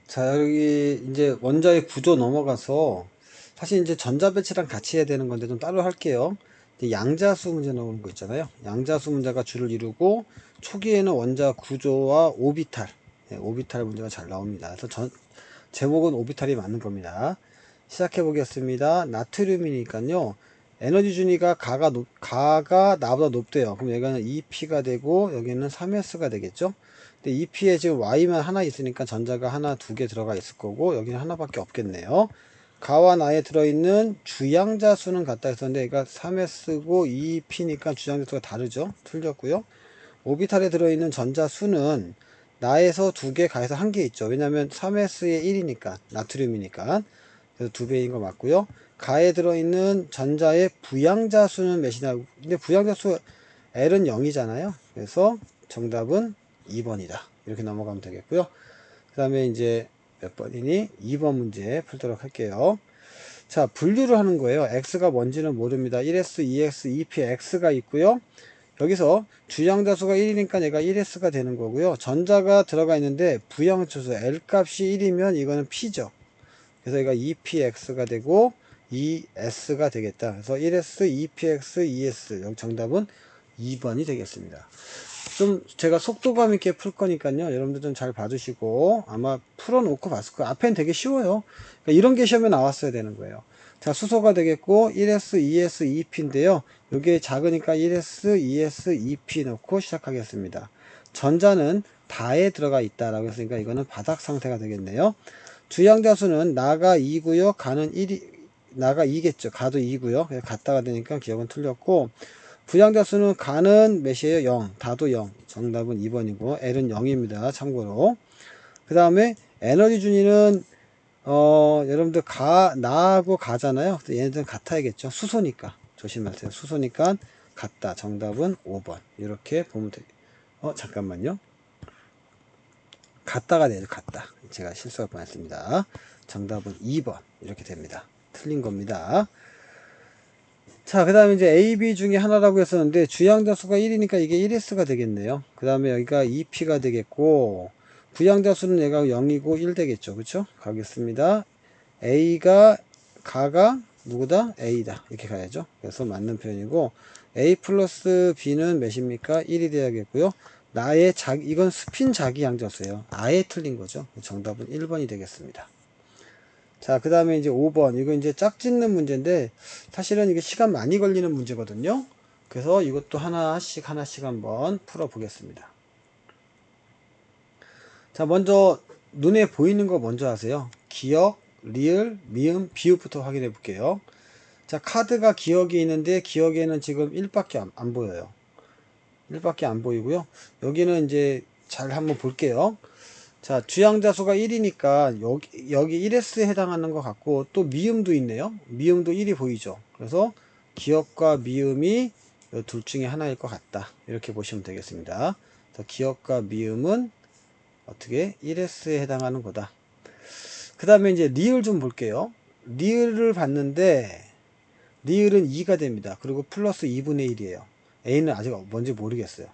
자, 여기 이제 원자의 구조 넘어가서 사실 이제 전자배치랑 같이 해야 되는 건데 좀 따로 할게요. 이제 양자수 문제 나오는 거 있잖아요. 양자수 문제가 주를 이루고 초기에는 원자 구조와 오비탈, 오비탈 문제가 잘 나옵니다. 그래서 제목은 오비탈이 맞는 겁니다. 시작해 보겠습니다. 나트륨이니까요. 에너지 준위가 가가 나보다 높대요. 그럼 여기는 2P가 되고 여기는 3S가 되겠죠? 근데 2P에 지금 Y만 하나 있으니까 전자가 하나, 두 개 들어가 있을 거고 여기는 하나밖에 없겠네요. 가와 나에 들어있는 주양자 수는 같다 했었는데 그러니까 3S고 2P니까 주양자 수가 다르죠? 틀렸고요. 오비탈에 들어있는 전자 수는 나에서 두 개, 가에서 한 개 있죠. 왜냐면 3S에 1이니까 나트륨이니까. 그래서 두 배인 거 맞고요. 가에 들어있는 전자의 부양자 수는 몇이냐. 근데 부양자 수 L은 0이잖아요. 그래서 정답은 2번이다. 이렇게 넘어가면 되겠고요. 그 다음에 이제 몇 번이니? 2번 문제 풀도록 할게요. 자, 분류를 하는 거예요. X가 뭔지는 모릅니다. 1S, 2X, 2P, X가 있고요. 여기서 주양자수가 1이니까 얘가 1S가 되는 거고요. 전자가 들어가 있는데 부양차수 L 값이 1이면 이거는 P죠. 그래서 얘가 2PX가 되고 2S가 되겠다. 그래서 1S, 2PX, 2S. 여기 정답은 2번이 되겠습니다. 좀 제가 속도감 있게 풀 거니까요. 여러분들 좀 잘 봐주시고 아마 풀어놓고 봤을 거예요. 앞엔 되게 쉬워요. 그러니까 이런 게 시험에 나왔어야 되는 거예요. 자, 수소가 되겠고 1S, 2S, 2P인데요. 이게 작으니까 1S, 2S, 2P 넣고 시작하겠습니다. 전자는 다에 들어가 있다라고 했으니까 이거는 바닥 상태가 되겠네요. 주양자수는 나가 2고요. 가는 1이 나가 2겠죠. 가도 2고요. 그래서 같다가 되니까 기억은 틀렸고 부양자수는 가는 몇이에요? 0. 다도 0. 정답은 2번이고 L은 0입니다. 참고로. 그 다음에 에너지 준위는 여러분들 나하고 가잖아요. 얘네들은 같아야겠죠. 수소니까. 조심하세요. 수소니까 같다. 정답은 5번. 이렇게 보면 돼요. 잠깐만요. 같다가 돼요. 같다. 제가 실수할 뻔했습니다. 정답은 2번. 이렇게 됩니다. 틀린 겁니다. 자, 그 다음에 이제 A, B 중에 하나라고 했었는데 주양자 수가 1이니까 이게 1S가 되겠네요. 그 다음에 여기가 2P가 되겠고 부양자 수는 얘가 0이고 1 되겠죠. 그쵸? 가겠습니다. 가가 누구다? A다. 이렇게 가야죠. 그래서 맞는 표현이고 A 플러스 B는 몇입니까? 1이 돼야겠고요. 이건 스핀 자기 양자수예요. 아예 틀린 거죠. 정답은 1번이 되겠습니다. 자, 그 다음에 이제 5번. 이거 이제 짝짓는 문제인데, 사실은 이게 시간 많이 걸리는 문제거든요. 그래서 이것도 하나씩 한번 풀어보겠습니다. 자, 먼저 눈에 보이는 거 먼저 하세요. 기억, 리을, 미음, 비읍부터 확인해 볼게요. 자, 카드가 기억이 있는데, 기억에는 지금 1밖에 안 보여요. 1밖에 안 보이고요. 여기는 이제 잘 한번 볼게요. 자, 주양자수가 1이니까 여기 1S에 해당하는 것 같고 또 미음도 있네요. 미음도 1이 보이죠. 그래서 기억과 미음이 둘 중에 하나일 것 같다. 이렇게 보시면 되겠습니다. 기억과 미음은 어떻게 1S에 해당하는 거다. 그 다음에 이제 리을 좀 볼게요. 리을을 봤는데 리을은 2가 됩니다. 그리고 플러스 2분의 1이에요. A는 아직 뭔지 모르겠어요.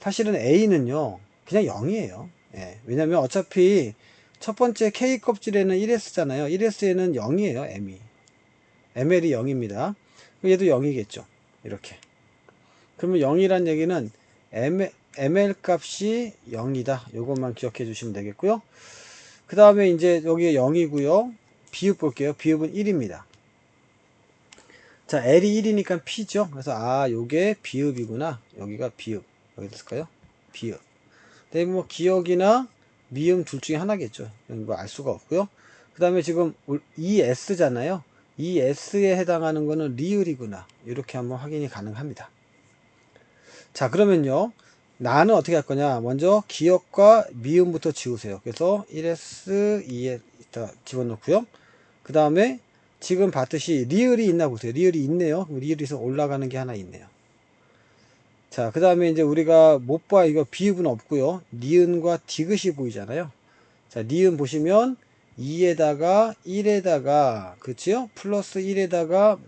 사실은 A는요 그냥 0이에요. 예, 왜냐면 어차피 첫 번째 K 껍질에는 1S잖아요. 1S에는 0이에요. ML이 0입니다. 얘도 0이겠죠. 이렇게. 그러면 0이란 얘기는 ML 값이 0이다. 요것만 기억해 주시면 되겠고요. 그 다음에 이제 여기에 0이고요. 비읍 볼게요. 비읍은 1입니다. 자, L이 1이니까 P죠. 그래서 요게 비읍이구나. 여기가 비읍. 여기 됐을까요? 비읍. 네, 뭐 기억이나 미음 둘 중에 하나겠죠. 뭐 알 수가 없고요. 그 다음에 지금 ES잖아요. ES에 해당하는 거는 리을이구나. 이렇게 한번 확인이 가능합니다. 자, 그러면요. 나는 어떻게 할 거냐. 먼저 기억과 미음부터 지우세요. 그래서 1S, 2S 집어넣고요. 그 다음에 지금 봤듯이 리을이 있나 보세요. 리을이 있네요. 리을에서 올라가는 게 하나 있네요. 자, 그 다음에 이제 우리가 못 봐. 이거 비읍은 없고요. 니은과 디귿이 보이잖아요. 자, 니은 보시면 2에다가 1에다가 그치요? 플러스 1에다가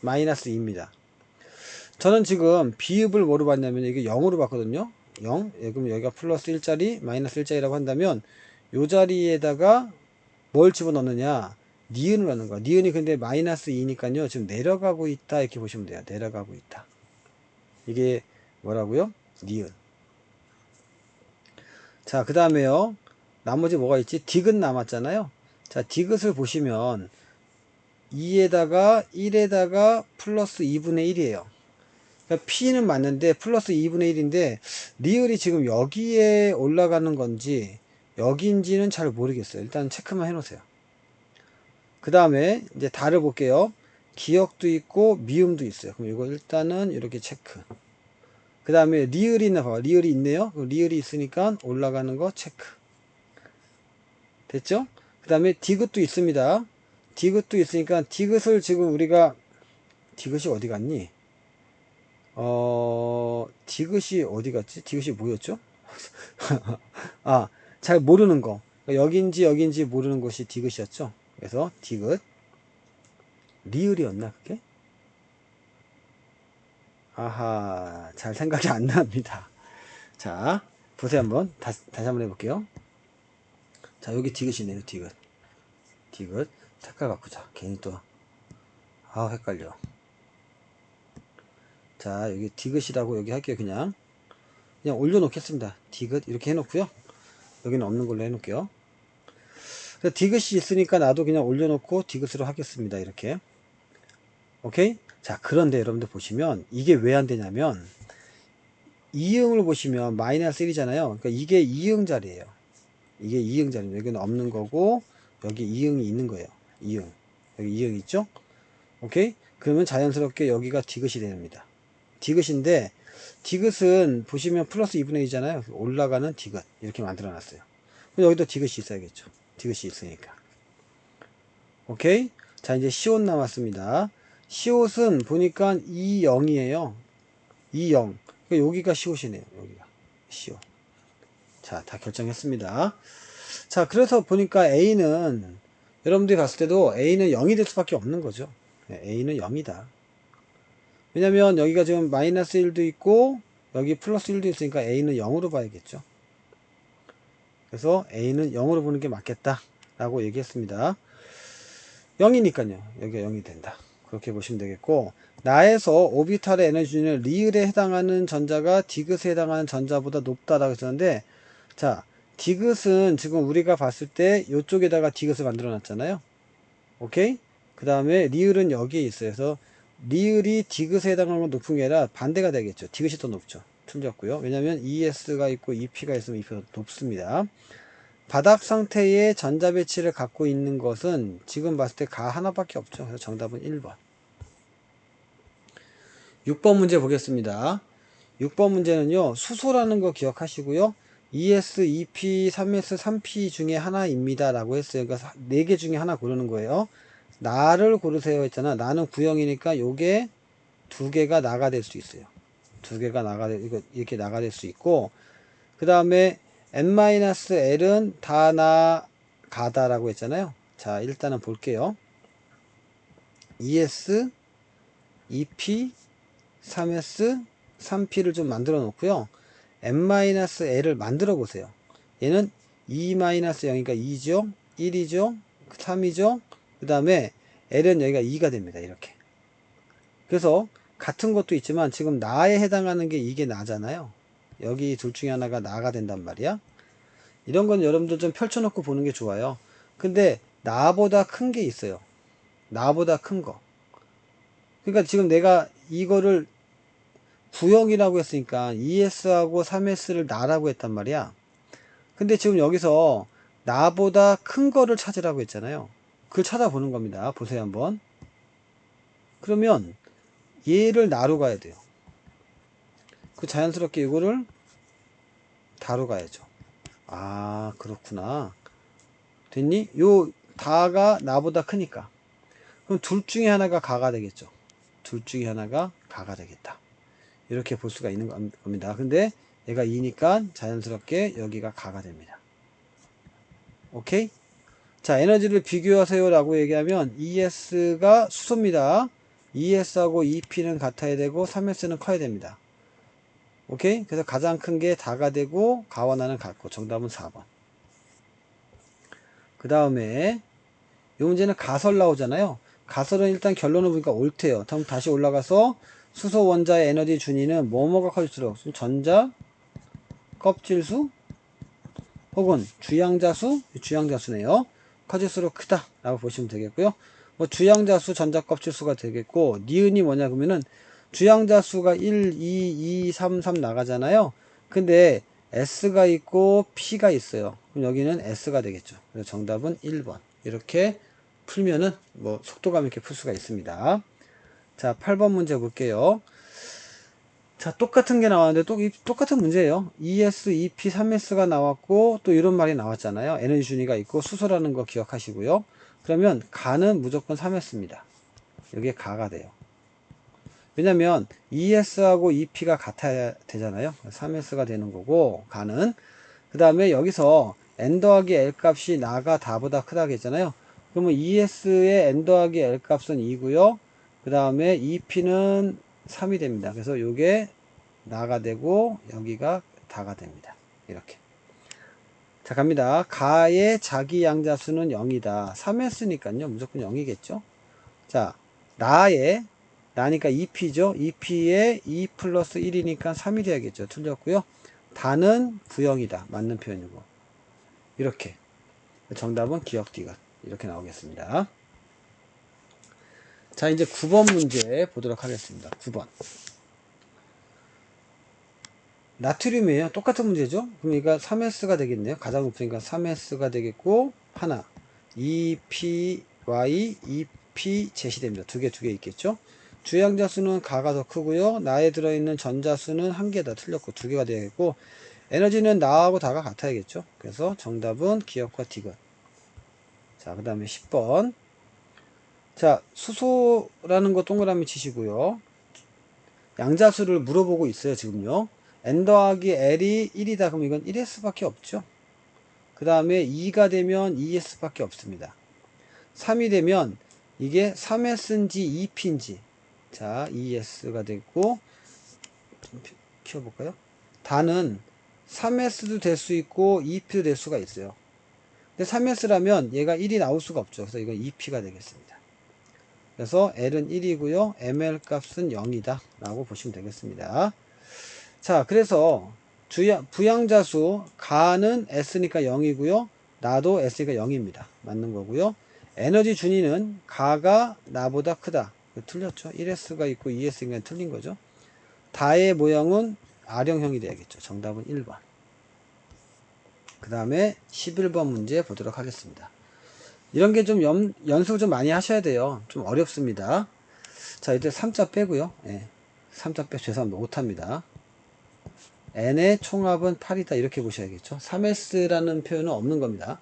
마이너스 2입니다. 저는 지금 비읍을 뭐로 봤냐면 이게 0으로 봤거든요. 0. 그럼 여기가 플러스 1짜리 마이너스 1짜리라고 한다면 요 자리에다가 뭘 집어넣느냐? 니은을 넣는 거야. 니은이 근데 마이너스 2니까요. 지금 내려가고 있다. 이렇게 보시면 돼요. 내려가고 있다. 이게 뭐라고요? 니은. 자, 그 다음에요. 나머지 뭐가 있지? 디귿 남았잖아요. 자, 디귿을 보시면 2에다가 1에다가 플러스 2분의 1이에요. 그러니까 P는 맞는데 플러스 2분의 1인데 리을이 지금 여기에 올라가는 건지 여기인지는 잘 모르겠어요. 일단 체크만 해 놓으세요. 그 다음에 이제 달을 볼게요. 기역도 있고 미음도 있어요. 그럼 이거 일단은 이렇게 체크. 그 다음에 리을이 있나 봐봐. 리을이 있네요. 리을이 있으니까 올라가는 거 체크. 됐죠? 그 다음에 디귿도 있습니다. 디귿도 있으니까 디귿을 지금 우리가 디귿이 어디 갔니? 디귿이 어디 갔지? 디귿이 뭐였죠? 아, 잘 모르는 거. 그러니까 여긴지 모르는 것이 디귿이었죠. 그래서 디귿. 리을이었나 그게? 아하, 잘 생각이 안 납니다. 자, 보세요 한번. 다시 한번 해볼게요. 자, 여기 디귿이네요. 디귿. 디귿. 색깔 바꾸자. 괜히 또 헷갈려. 자, 여기 디귿이라고 여기 할게요. 그냥 올려놓겠습니다. 디귿 이렇게 해놓고요. 여기는 없는 걸로 해놓을게요. 디귿이 있으니까 나도 그냥 올려놓고 디귿으로 하겠습니다. 이렇게. 오케이? 자, 그런데 여러분들 보시면 이게 왜 안 되냐면 이응을 보시면 마이너스 1이잖아요. 그러니까 이게 이응 자리예요. 이게 이응 자리입니다. 여기는 없는 거고 여기 이응이 있는 거예요. 이응. 여기 이응 있죠? 오케이? 그러면 자연스럽게 여기가 디귿이 됩니다. 디귿인데 디귿은 보시면 플러스 2분의 1이잖아요. 올라가는 디귿 이렇게 만들어 놨어요. 여기도 디귿이 있어야겠죠. 디귿이 있으니까. 오케이? 자, 이제 시옷 남았습니다. 시옷은 보니까 2,0이에요. 2,0. 그러니까 여기가 시옷이네요. 여기가 시옷. 자, 다 결정했습니다. 자, 그래서 보니까 A는 여러분들이 봤을 때도 A는 0이 될 수밖에 없는 거죠. A는 0이다. 왜냐면 여기가 지금 마이너스 1도 있고 여기 플러스 1도 있으니까 A는 0으로 봐야겠죠. 그래서 A는 0으로 보는 게 맞겠다 라고 얘기했습니다. 0이니까요. 여기가 0이 된다. 그렇게 보시면 되겠고, 나에서 오비탈의 에너지는 리을에 해당하는 전자가 디귿에 해당하는 전자보다 높다라고 했었는데, 자, 디귿은 지금 우리가 봤을 때 이쪽에다가 디귿을 만들어 놨잖아요. 오케이? 그 다음에 리을은 여기에 있어요. 그래서 리을이 디귿에 해당하는 건 높은 게 아니라 반대가 되겠죠. 디귿이 더 높죠. 틀렸고요. 왜냐면 ES가 있고 EP가 있으면 EP가 더 높습니다. 바닥 상태의 전자 배치를 갖고 있는 것은 지금 봤을 때 가 하나밖에 없죠. 그래서 정답은 1번. 6번 문제 보겠습니다. 6번 문제는요. 수소라는 거 기억하시고요. ES, EP, 3S, 3P 중에 하나입니다. 라고 했어요. 그러니까 4개 중에 하나 고르는 거예요. 나를 고르세요 했잖아. 나는 구형이니까 요게 2개가 나가 될 수 있어요. 2개가 이렇게 나가 될 수 있고, 그 다음에 n-l은 다 나가다라고 했잖아요. 자, 일단은 볼게요. ES, EP, 3S, 3P를 좀 만들어 놓고요. n-l을 만들어 보세요. 얘는 2-0이니까 2죠. 1이죠. 3이죠. 그 다음에 L은 여기가 2가 됩니다. 이렇게. 그래서 같은 것도 있지만 지금 나에 해당하는 게 이게 나잖아요. 여기 둘 중에 하나가 나가 된단 말이야. 이런 건 여러분들 좀 펼쳐놓고 보는 게 좋아요. 근데 나보다 큰 게 있어요. 나보다 큰 거. 그러니까 지금 내가 이거를 구형이라고 했으니까 ES하고 3S를 나라고 했단 말이야. 근데 지금 여기서 나보다 큰 거를 찾으라고 했잖아요. 그걸 찾아보는 겁니다. 보세요 한번. 그러면 얘를 나로 가야 돼요. 그 자연스럽게 이거를 다로 가야죠. 아, 그렇구나. 됐니? 요 다가 나보다 크니까. 그럼 둘 중에 하나가 가가 되겠죠. 둘 중에 하나가 가가 되겠다. 이렇게 볼 수가 있는 겁니다. 근데 얘가 2니까 자연스럽게 여기가 가가 됩니다. 오케이? 자, 에너지를 비교하세요 라고 얘기하면 ES가 수소입니다. ES하고 EP는 같아야 되고 3S는 커야 됩니다. 오케이? 그래서 가장 큰 게 다가 되고 가와 나는 같고 정답은 4번. 그 다음에 이 문제는 가설 나오잖아요. 가설은 일단 결론을 보니까 옳대요. 다음 다시 올라가서 수소 원자의 에너지 준위는 뭐뭐가 커질수록 전자 껍질수 혹은 주양자수, 주양자수네요. 커질수록 크다 라고 보시면 되겠고요. 뭐 주양자수 전자 껍질수가 되겠고, 니은이 뭐냐 그러면은 주양자수가 1, 2, 2, 3, 3 나가잖아요. 근데 S가 있고 P가 있어요. 그럼 여기는 S가 되겠죠. 그래서 정답은 1번. 이렇게 풀면은 뭐 속도감 있게 풀 수가 있습니다. 자, 8번 문제 볼게요. 자, 똑같은 게 나왔는데 똑같은 문제예요. ES, EP, 3S가 나왔고 또 이런 말이 나왔잖아요. 에너지 준위가 있고 수소라는 거 기억하시고요. 그러면 가는 무조건 3S입니다. 여기에 가가 돼요. 왜냐면 ES하고 EP가 같아야 되잖아요. 3S가 되는 거고 가는. 그 다음에 여기서 N 더하기 L 값이 나가 다보다 크다고 했잖아요. 그러면 ES의 N 더하기 L 값은 2고요. 그 다음에 EP는 3이 됩니다. 그래서 요게 나가 되고 여기가 다가 됩니다. 이렇게. 자, 갑니다. 가의 자기 양자수는 0이다. 3했으니까요. 무조건 0이겠죠. 자, 나니까 2p죠. 2p에 2 플러스 1이니까 3이 돼야겠죠. 틀렸고요. 다는 부영이다. 맞는 표현이고. 이렇게. 정답은 기억 디귿. 이렇게 나오겠습니다. 자, 이제 9번 문제 보도록 하겠습니다. 9번. 나트륨이에요. 똑같은 문제죠. 그럼 이거 3S가 되겠네요. 가장 높으니까 3S가 되겠고, 하나. EPY, EPZ이 됩니다. 두 개 있겠죠. 주양자 수는 가가 더 크고요. 나에 들어있는 전자 수는 한 개다. 틀렸고 두 개가 되겠고, 에너지는 나하고 다가 같아야겠죠. 그래서 정답은 기억과 디귿. 자, 그 다음에 10번. 자, 수소라는 거 동그라미 치시고요. 양자수를 물어보고 있어요, 지금요. n 더하기 l이 1이다. 그럼 이건 1s 밖에 없죠. 그 다음에 2가 되면 2s 밖에 없습니다. 3이 되면 이게 3s인지 2p인지. 자, 2s가 됐고, 좀 키워볼까요? 다는 3s도 될 수 있고 2p도 될 수가 있어요. 근데 3s라면 얘가 1이 나올 수가 없죠. 그래서 이건 2p가 되겠습니다. 그래서 L은 1이고요. ML 값은 0이다. 라고 보시면 되겠습니다. 자, 그래서 부양자수, 가는 S니까 0이고요. 나도 S니까 0입니다. 맞는 거고요. 에너지 준위는 가가 나보다 크다. 틀렸죠. 1S가 있고 2S가 틀린 거죠. 다의 모형은 R형형이 돼야겠죠. 정답은 1번. 그 다음에 11번 문제 보도록 하겠습니다. 이런 게 좀 연습을 좀 많이 하셔야 돼요. 좀 어렵습니다. 자, 이제 3자 빼고요. 예. 3자 빼, 죄송합니다. 못합니다. n의 총합은 8이다. 이렇게 보셔야겠죠. 3s라는 표현은 없는 겁니다.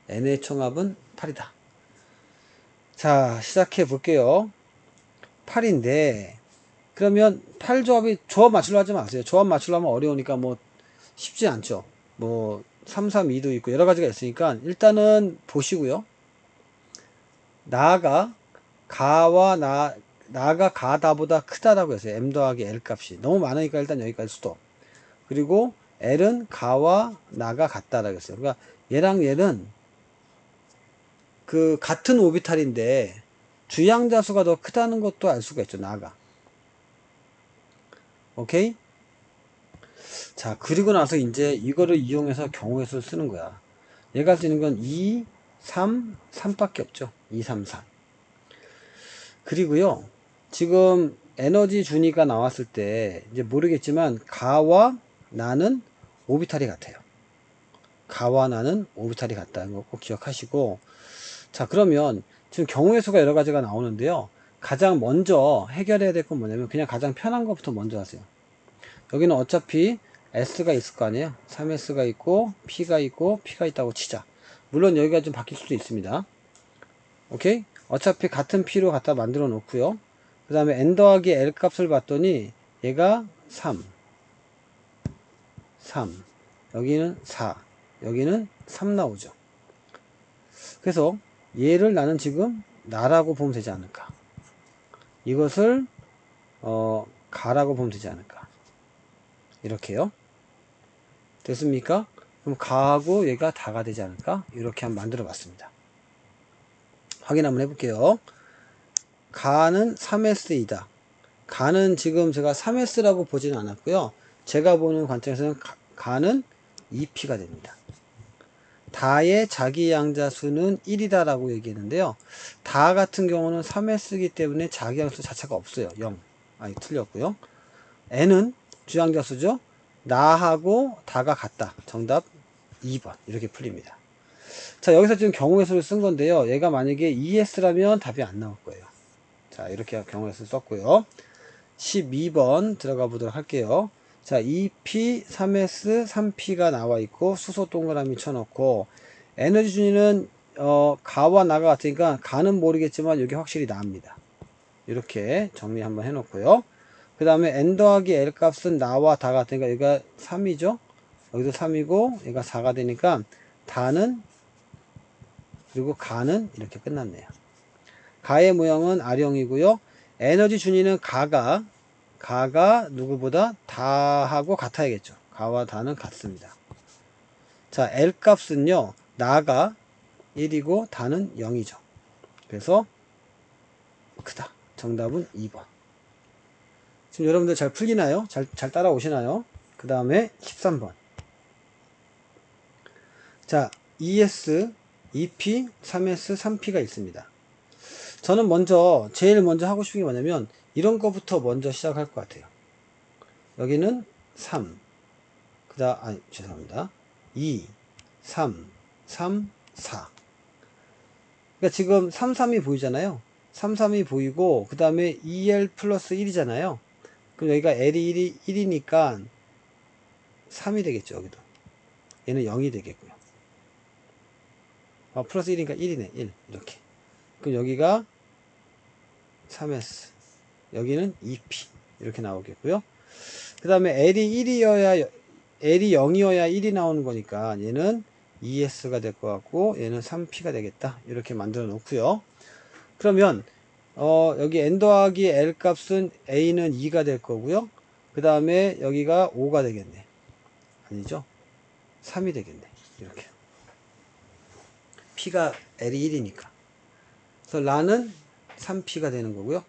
n의 총합은 8이다. 자, 시작해 볼게요. 8인데, 그러면 8조합 맞추려 하지 마세요. 조합 맞추려면 어려우니까 뭐, 쉽지 않죠. 뭐, 3, 3, 2도 있고 여러 가지가 있으니까 일단은 보시고요. 나가 가다보다 크다라고 했어요. m 더하기 l 값이 너무 많으니까 일단 여기까지 수도. 그리고 l은 가와 나가 같다라고 했어요. 그러니까 얘랑 얘는 그 같은 오비탈인데 주양자수가 더 크다는 것도 알 수가 있죠. 나가. 오케이? 자, 그리고 나서 이제 이거를 이용해서 경우의 수를 쓰는 거야. 얘가 쓰는 건 2, 3, 3밖에 없죠. 2, 3, 4. 그리고요, 지금 에너지 준위가 나왔을 때, 이제 모르겠지만, 가와 나는 오비탈이 같아요. 가와 나는 오비탈이 같다는 거 꼭 기억하시고, 자, 그러면 지금 경우의 수가 여러 가지가 나오는데요. 가장 먼저 해결해야 될 건 뭐냐면, 그냥 가장 편한 것부터 먼저 하세요. 여기는 어차피 S가 있을 거 아니에요. 3S가 있고, P가 있고, P가 있다고 치자. 물론 여기가 좀 바뀔 수도 있습니다. 오케이? 어차피 같은 P로 갖다 만들어 놓고요. 그 다음에 N 더하기 L 값을 봤더니 얘가 3, 여기는 4, 여기는 3 나오죠. 그래서 얘를 나는 지금 나라고 보면 되지 않을까. 이것을 가라고 보면 되지 않을까. 이렇게요. 됐습니까? 그럼 가하고 얘가 다가 되지 않을까? 이렇게 한번 만들어 봤습니다. 확인 한번 해볼게요. 가는 3S이다. 가는 지금 제가 3S라고 보지는 않았고요. 제가 보는 관점에서는 가는 2P가 됩니다. 다의 자기 양자수는 1이다 라고 얘기했는데요. 다 같은 경우는 3S이기 때문에 자기 양수 자체가 없어요. 0. 아니, 틀렸고요. n은 주양자수죠. 나하고 다가 같다. 정답 2번. 이렇게 풀립니다. 자, 여기서 지금 경우의 수를 쓴 건데요. 얘가 만약에 ES라면 답이 안 나올 거예요. 자, 이렇게 경우의 수를 썼고요. 12번 들어가 보도록 할게요. 자, 2P, 3S, 3P가 나와 있고 수소 동그라미 쳐놓고 에너지 준위는 가와 나가 같으니까 가는 모르겠지만 여기 확실히 나입니다. 이렇게 정리 한번 해놓고요. 그 다음에 n 더하기 l 값은 나와 다 같으니까 여기가 3이죠. 여기도 3이고 얘가 4가 되니까 다는 그리고 가는 이렇게 끝났네요. 가의 모형은 R형이고요. 에너지 준위는 가가 누구보다 다하고 같아야겠죠. 가와 다는 같습니다. 자, L 값은요. 나가 1이고 다는 0이죠. 그래서 크다. 정답은 2번. 지금 여러분들 잘 풀리나요? 잘 따라오시나요? 그 다음에 13번. 자, ES, EP, 3S, 3P가 있습니다. 저는 제일 먼저 하고 싶은 게 뭐냐면, 이런 거부터 먼저 시작할 것 같아요. 여기는 3, 죄송합니다. 2, 3, 3, 4. 그러니까 지금 3, 3이 보이잖아요. 3, 3이 보이고, 그 다음에 2L 플러스 1이잖아요. 그럼 여기가 L이 1이니까 3이 되겠죠, 여기도. 얘는 0이 되겠고요. 플러스 1이니까 1이네, 1. 이렇게. 그럼 여기가 3S. 여기는 2P. 이렇게 나오겠고요. 그 다음에 L이 0이어야 1이 나오는 거니까 얘는 2S가 될 것 같고 얘는 3P가 되겠다. 이렇게 만들어 놓고요. 그러면 여기 n 더하기 l 값은 a는 2가 될 거고요. 그 다음에 여기가 5가 되겠네. 아니죠? 3이 되겠네. 이렇게. p가 l이 1이니까. 그래서 라는 3p가 되는 거고요.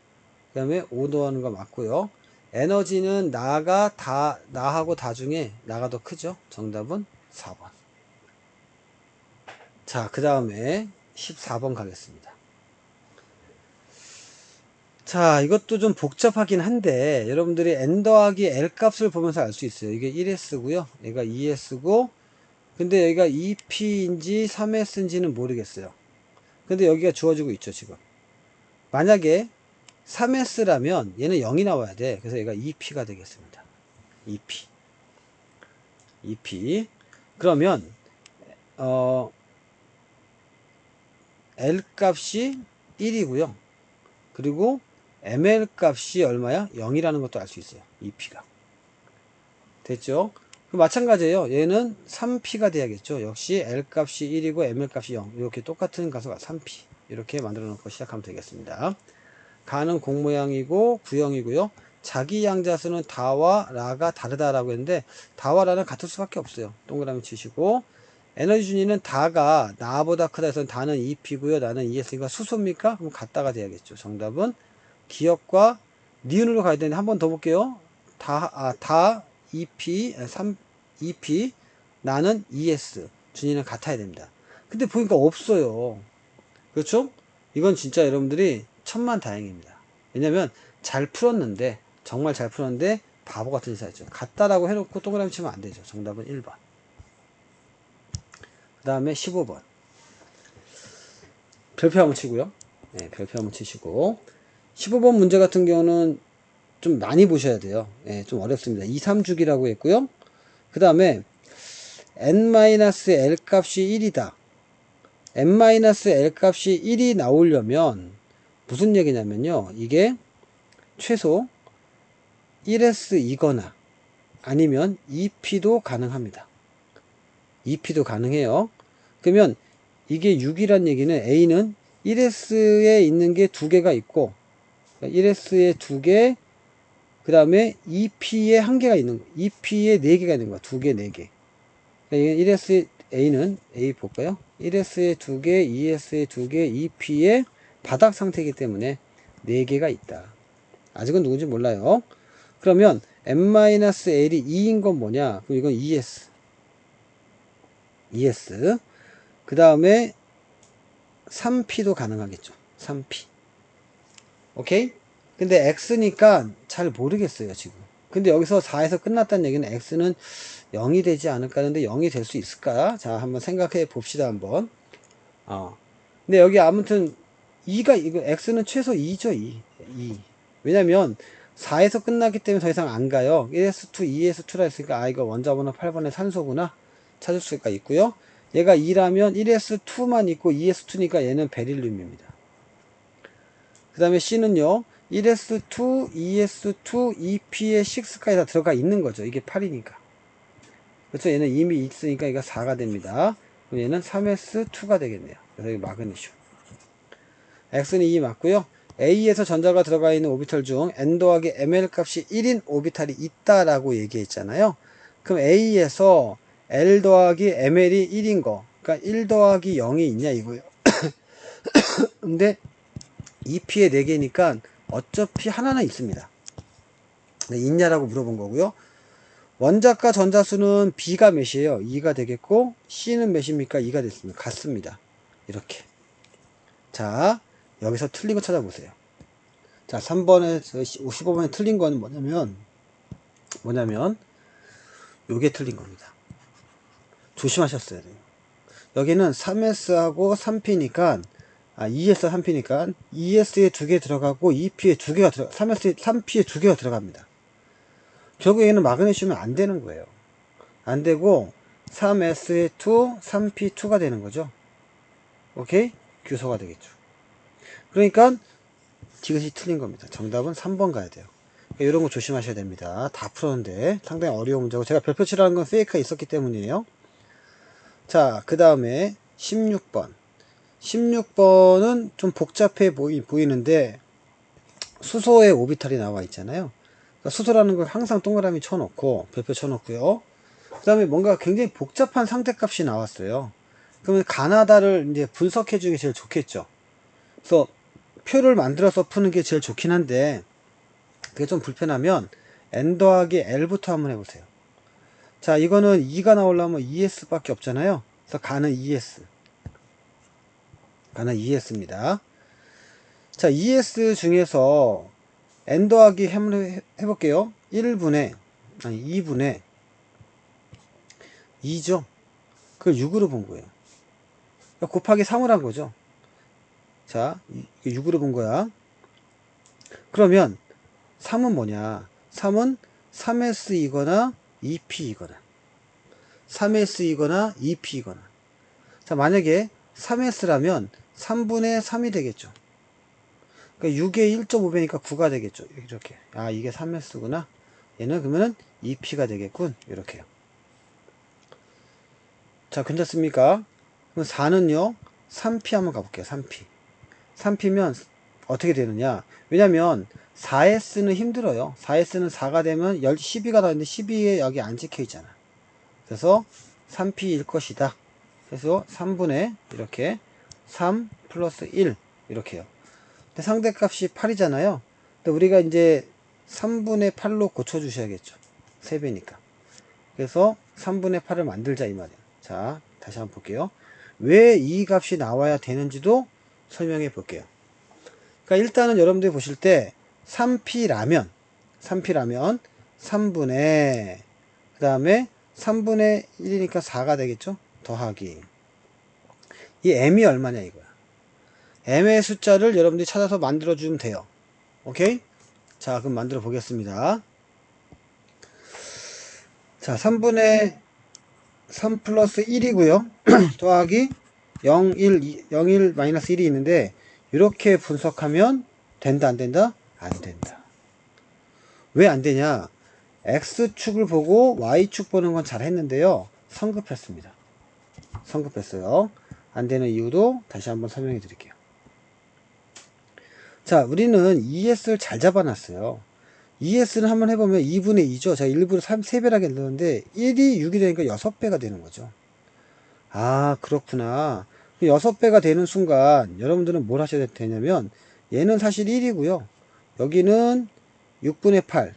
그 다음에 5 더하는 거 맞고요. 에너지는 나하고 다 중에 나가 더 크죠? 정답은 4번. 자, 그 다음에 14번 가겠습니다. 자, 이것도 좀 복잡하긴 한데 여러분들이 n 더하기 l 값을 보면서 알 수 있어요. 이게 1S고요. 얘가 2S고 근데 여기가 2P인지 3S인지는 모르겠어요. 근데 여기가 주어지고 있죠, 지금. 만약에 3S라면 얘는 0이 나와야 돼. 그래서 얘가 2P가 되겠습니다. 2P. 2P. 그러면 L 값이 1이고요. 그리고 ML 값이 얼마야? 0이라는 것도 알 수 있어요. 2P가. 됐죠? 마찬가지예요. 얘는 3P가 돼야겠죠. 역시 L 값이 1이고 ML 값이 0. 이렇게 똑같은 가수가 3P. 이렇게 만들어 놓고 시작하면 되겠습니다. 가는 공 모양이고 구형이고요. 자기 양자수는 다와 라가 다르다라고 했는데 다와 라는 같을 수밖에 없어요. 동그라미 치시고 에너지 준위는 다가 나보다 크다 해서 다는 2P고요. 나는 2S니까 수소입니까? 그럼 같다가 돼야겠죠. 정답은 기억과 니은으로 가야 되는데 한 번 더 볼게요. 다 2P, 2P, 나는 2S, 준위는 같아야 됩니다. 근데 보니까 없어요. 그렇죠? 이건 진짜 여러분들이 천만다행입니다. 왜냐면 잘 풀었는데 정말 잘 풀었는데 바보 같은 짓을 했죠. 같다라고 해놓고 동그라미 치면 안 되죠. 정답은 1번. 그 다음에 15번. 별표 한번 치고요. 네, 별표 한번 치시고 15번 문제 같은 경우는 좀 많이 보셔야 돼요. 네, 좀 어렵습니다. 2, 3주기라고 했고요. 그 다음에 n-l 값이 1이다. n-l 값이 1이 나오려면 무슨 얘기냐면요. 이게 최소 1S이거나 아니면 2P도 가능합니다. 2P도 가능해요. 그러면 이게 6이란 얘기는 A는 1S에 있는 게 2개가 있고 1S에 2개 그 다음에 2P에 1개가 있는 거 2P에 4개가 있는 거야. 2개, 4개. 1S의 A는 A 볼까요? 1S에 2개, 2S에 2개, 2P의 바닥 상태이기 때문에 4개가 있다. 아직은 누군지 몰라요. 그러면 n-l이 2인 건 뭐냐? 그럼 이건 2S. 그 다음에 3P도 가능하겠죠. 3P. 오케이? 근데 X니까 잘 모르겠어요, 지금. 근데 여기서 4에서 끝났다는 얘기는 X는 0이 되지 않을까 하는데 0이 될 수 있을까? 자, 한번 생각해 봅시다, 한번. 근데 여기 아무튼 2가, 이거 X는 최소 2죠, 2. 왜냐면 4에서 끝났기 때문에 더 이상 안 가요. 1S2, 2S2라 했으니까, 이거 원자번호 8번의 산소구나. 찾을 수가 있고요. 얘가 2라면 1S2만 있고 2S2니까 얘는 베릴륨입니다. 그 다음에 C는요, 1S2, 2S2, 2P에 6까지 다 들어가 있는 거죠. 이게 8이니까. 그렇죠. 얘는 이미 있으니까 얘가 4가 됩니다. 그럼 얘는 3S2가 되겠네요. 그래서 여기 마그네슘. X는 2 맞고요. A에서 전자가 들어가 있는 오비탈 중 N 더하기 ML 값이 1인 오비탈이 있다라고 얘기했잖아요. 그럼 A에서 L 더하기 ML이 1인 거, 그러니까 1 더하기 0이 있냐 이거예요. 근데 2P에 4개니까 어차피 하나는 있습니다. 네, 있냐라고 물어본 거고요. 원자과 전자수는 B가 몇이에요? 2가 되겠고, C는 몇입니까? 2가 됐습니다. 같습니다. 이렇게. 자, 여기서 틀린 거 찾아보세요. 자, 3번에, 55번에 틀린 건 뭐냐면, 요게 틀린 겁니다. 조심하셨어야 돼요. 여기는 3S하고 3P니까, 2S, 3P니까, 2S에 2개 들어가고, 2P에 2개가 3P에 2개가 들어갑니다. 결국에는 마그네슘은 안 되는 거예요. 안 되고, 3S에 2, 3P2가 되는 거죠. 오케이? 규소가 되겠죠. 그러니까, 이것이 틀린 겁니다. 정답은 3번 가야 돼요. 이런 거 조심하셔야 됩니다. 다 풀었는데 상당히 어려운 문제고 제가 별표 칠하는 건 페이크가 있었기 때문이에요. 자, 그 다음에 16번. 16번은 좀 복잡해 보이는데 수소의 오비탈이 나와 있잖아요. 그러니까 수소라는 걸 항상 동그라미 쳐놓고 별표 쳐놓고요. 그 다음에 뭔가 굉장히 복잡한 상태값이 나왔어요. 그러면 가나다를 이제 분석해 주기 제일 좋겠죠. 그래서 표를 만들어서 푸는 게 제일 좋긴 한데 그게 좀 불편하면 n 더하기 l부터 한번 해보세요. 자, 이거는 2가 나오려면 2s 밖에 없잖아요. 그래서 가는 2s. 가는 2s입니다. 자, 2s 중에서 n 더하기 해볼게요. 2분의 2죠. 그걸 6으로 본 거예요. 곱하기 3을 한 거죠. 자, 6으로 본 거야. 그러면 3은 뭐냐? 3은 3S이거나 2P이거나 3S이거나 2P이거나. 자, 만약에 3S라면 3분의 3이 되겠죠. 그러니까 6의 1.5배니까 9가 되겠죠. 이렇게. 이게 3S구나. 얘는 그러면은 2P가 되겠군. 이렇게요. 자, 괜찮습니까? 그럼 4는요. 3P 한번 가볼게요. 3P. 3P면 어떻게 되느냐? 왜냐면 4S는 힘들어요. 4S는 4가 되면 12가 나왔는데 12에 여기 안 찍혀 있잖아. 그래서 3P일 것이다. 그래서 3분의 이렇게 3 플러스 1 이렇게요. 근데 상대값이 8이잖아요. 근데 우리가 이제 3분의 8로 고쳐주셔야겠죠. 3배니까. 그래서 3분의 8을 만들자 이 말이에요. 자, 다시 한번 볼게요. 왜 이 값이 나와야 되는지도 설명해 볼게요. 그러니까 일단은 여러분들이 보실 때 3P라면 3분의 그 다음에 3분의 1이니까 4가 되겠죠. 더하기 이 m이 얼마냐 이거야. m의 숫자를 여러분들이 찾아서 만들어 주면 돼요. 오케이? 자, 그럼 만들어 보겠습니다. 자, 3분의 3 플러스 1이고요. 더하기 0, 1 마이너스 1이 있는데 이렇게 분석하면 된다 안 된다? 안 된다. 왜 안 되냐? X축을 보고 Y축 보는 건 잘 했는데요. 성급했습니다. 성급했어요. 안 되는 이유도 다시 한번 설명해 드릴게요. 자, 우리는 ES를 잘 잡아놨어요. ES는 한번 해보면 2분의 2죠. 제가 일부러 3배라고 했는데 1이 6이 되니까 6배가 되는 거죠. 아, 그렇구나. 6배가 되는 순간 여러분들은 뭘 하셔야 되냐면 얘는 사실 1이고요. 여기는 6분의 8,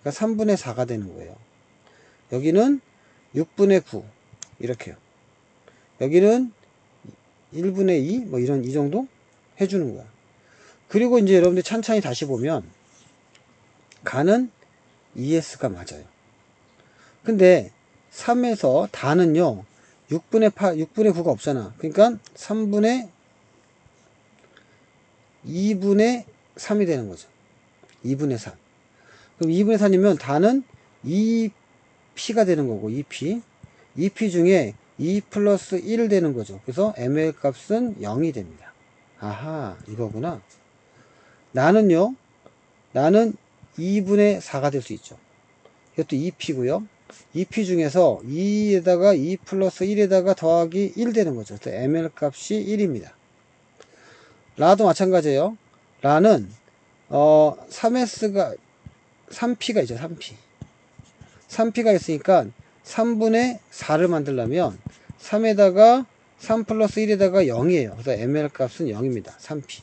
그러니까 3분의 4가 되는 거예요. 여기는 6분의 9, 이렇게요. 여기는 1분의 2, 뭐 이런, 이 정도 해주는 거야. 그리고 이제 여러분들 찬찬히 다시 보면 가는 ES가 맞아요. 근데 3에서 다는요, 6분의 8, 6분의 9가 없잖아. 그러니까 3분의 2분의 3이 되는 거죠. 2분의 3. 그럼 2분의 3이면 다는 2P가 되는 거고, 2P. 2P 중에 2 플러스 1 되는 거죠. 그래서 ML 값은 0이 됩니다. 아하, 이거구나. 나는요, 나는 2분의 4가 될 수 있죠. 이것도 2P고요. 2P 중에서 2에다가 2 플러스 1에다가 더하기 1 되는 거죠. 그래서 ML 값이 1입니다. 라도 마찬가지예요. 라는 3S가 3P가 있죠. 3P. 3P가 있으니까 3분의 4를 만들려면 3에다가 3 플러스 1에다가 0이에요. 그래서 ML 값은 0입니다. 3P.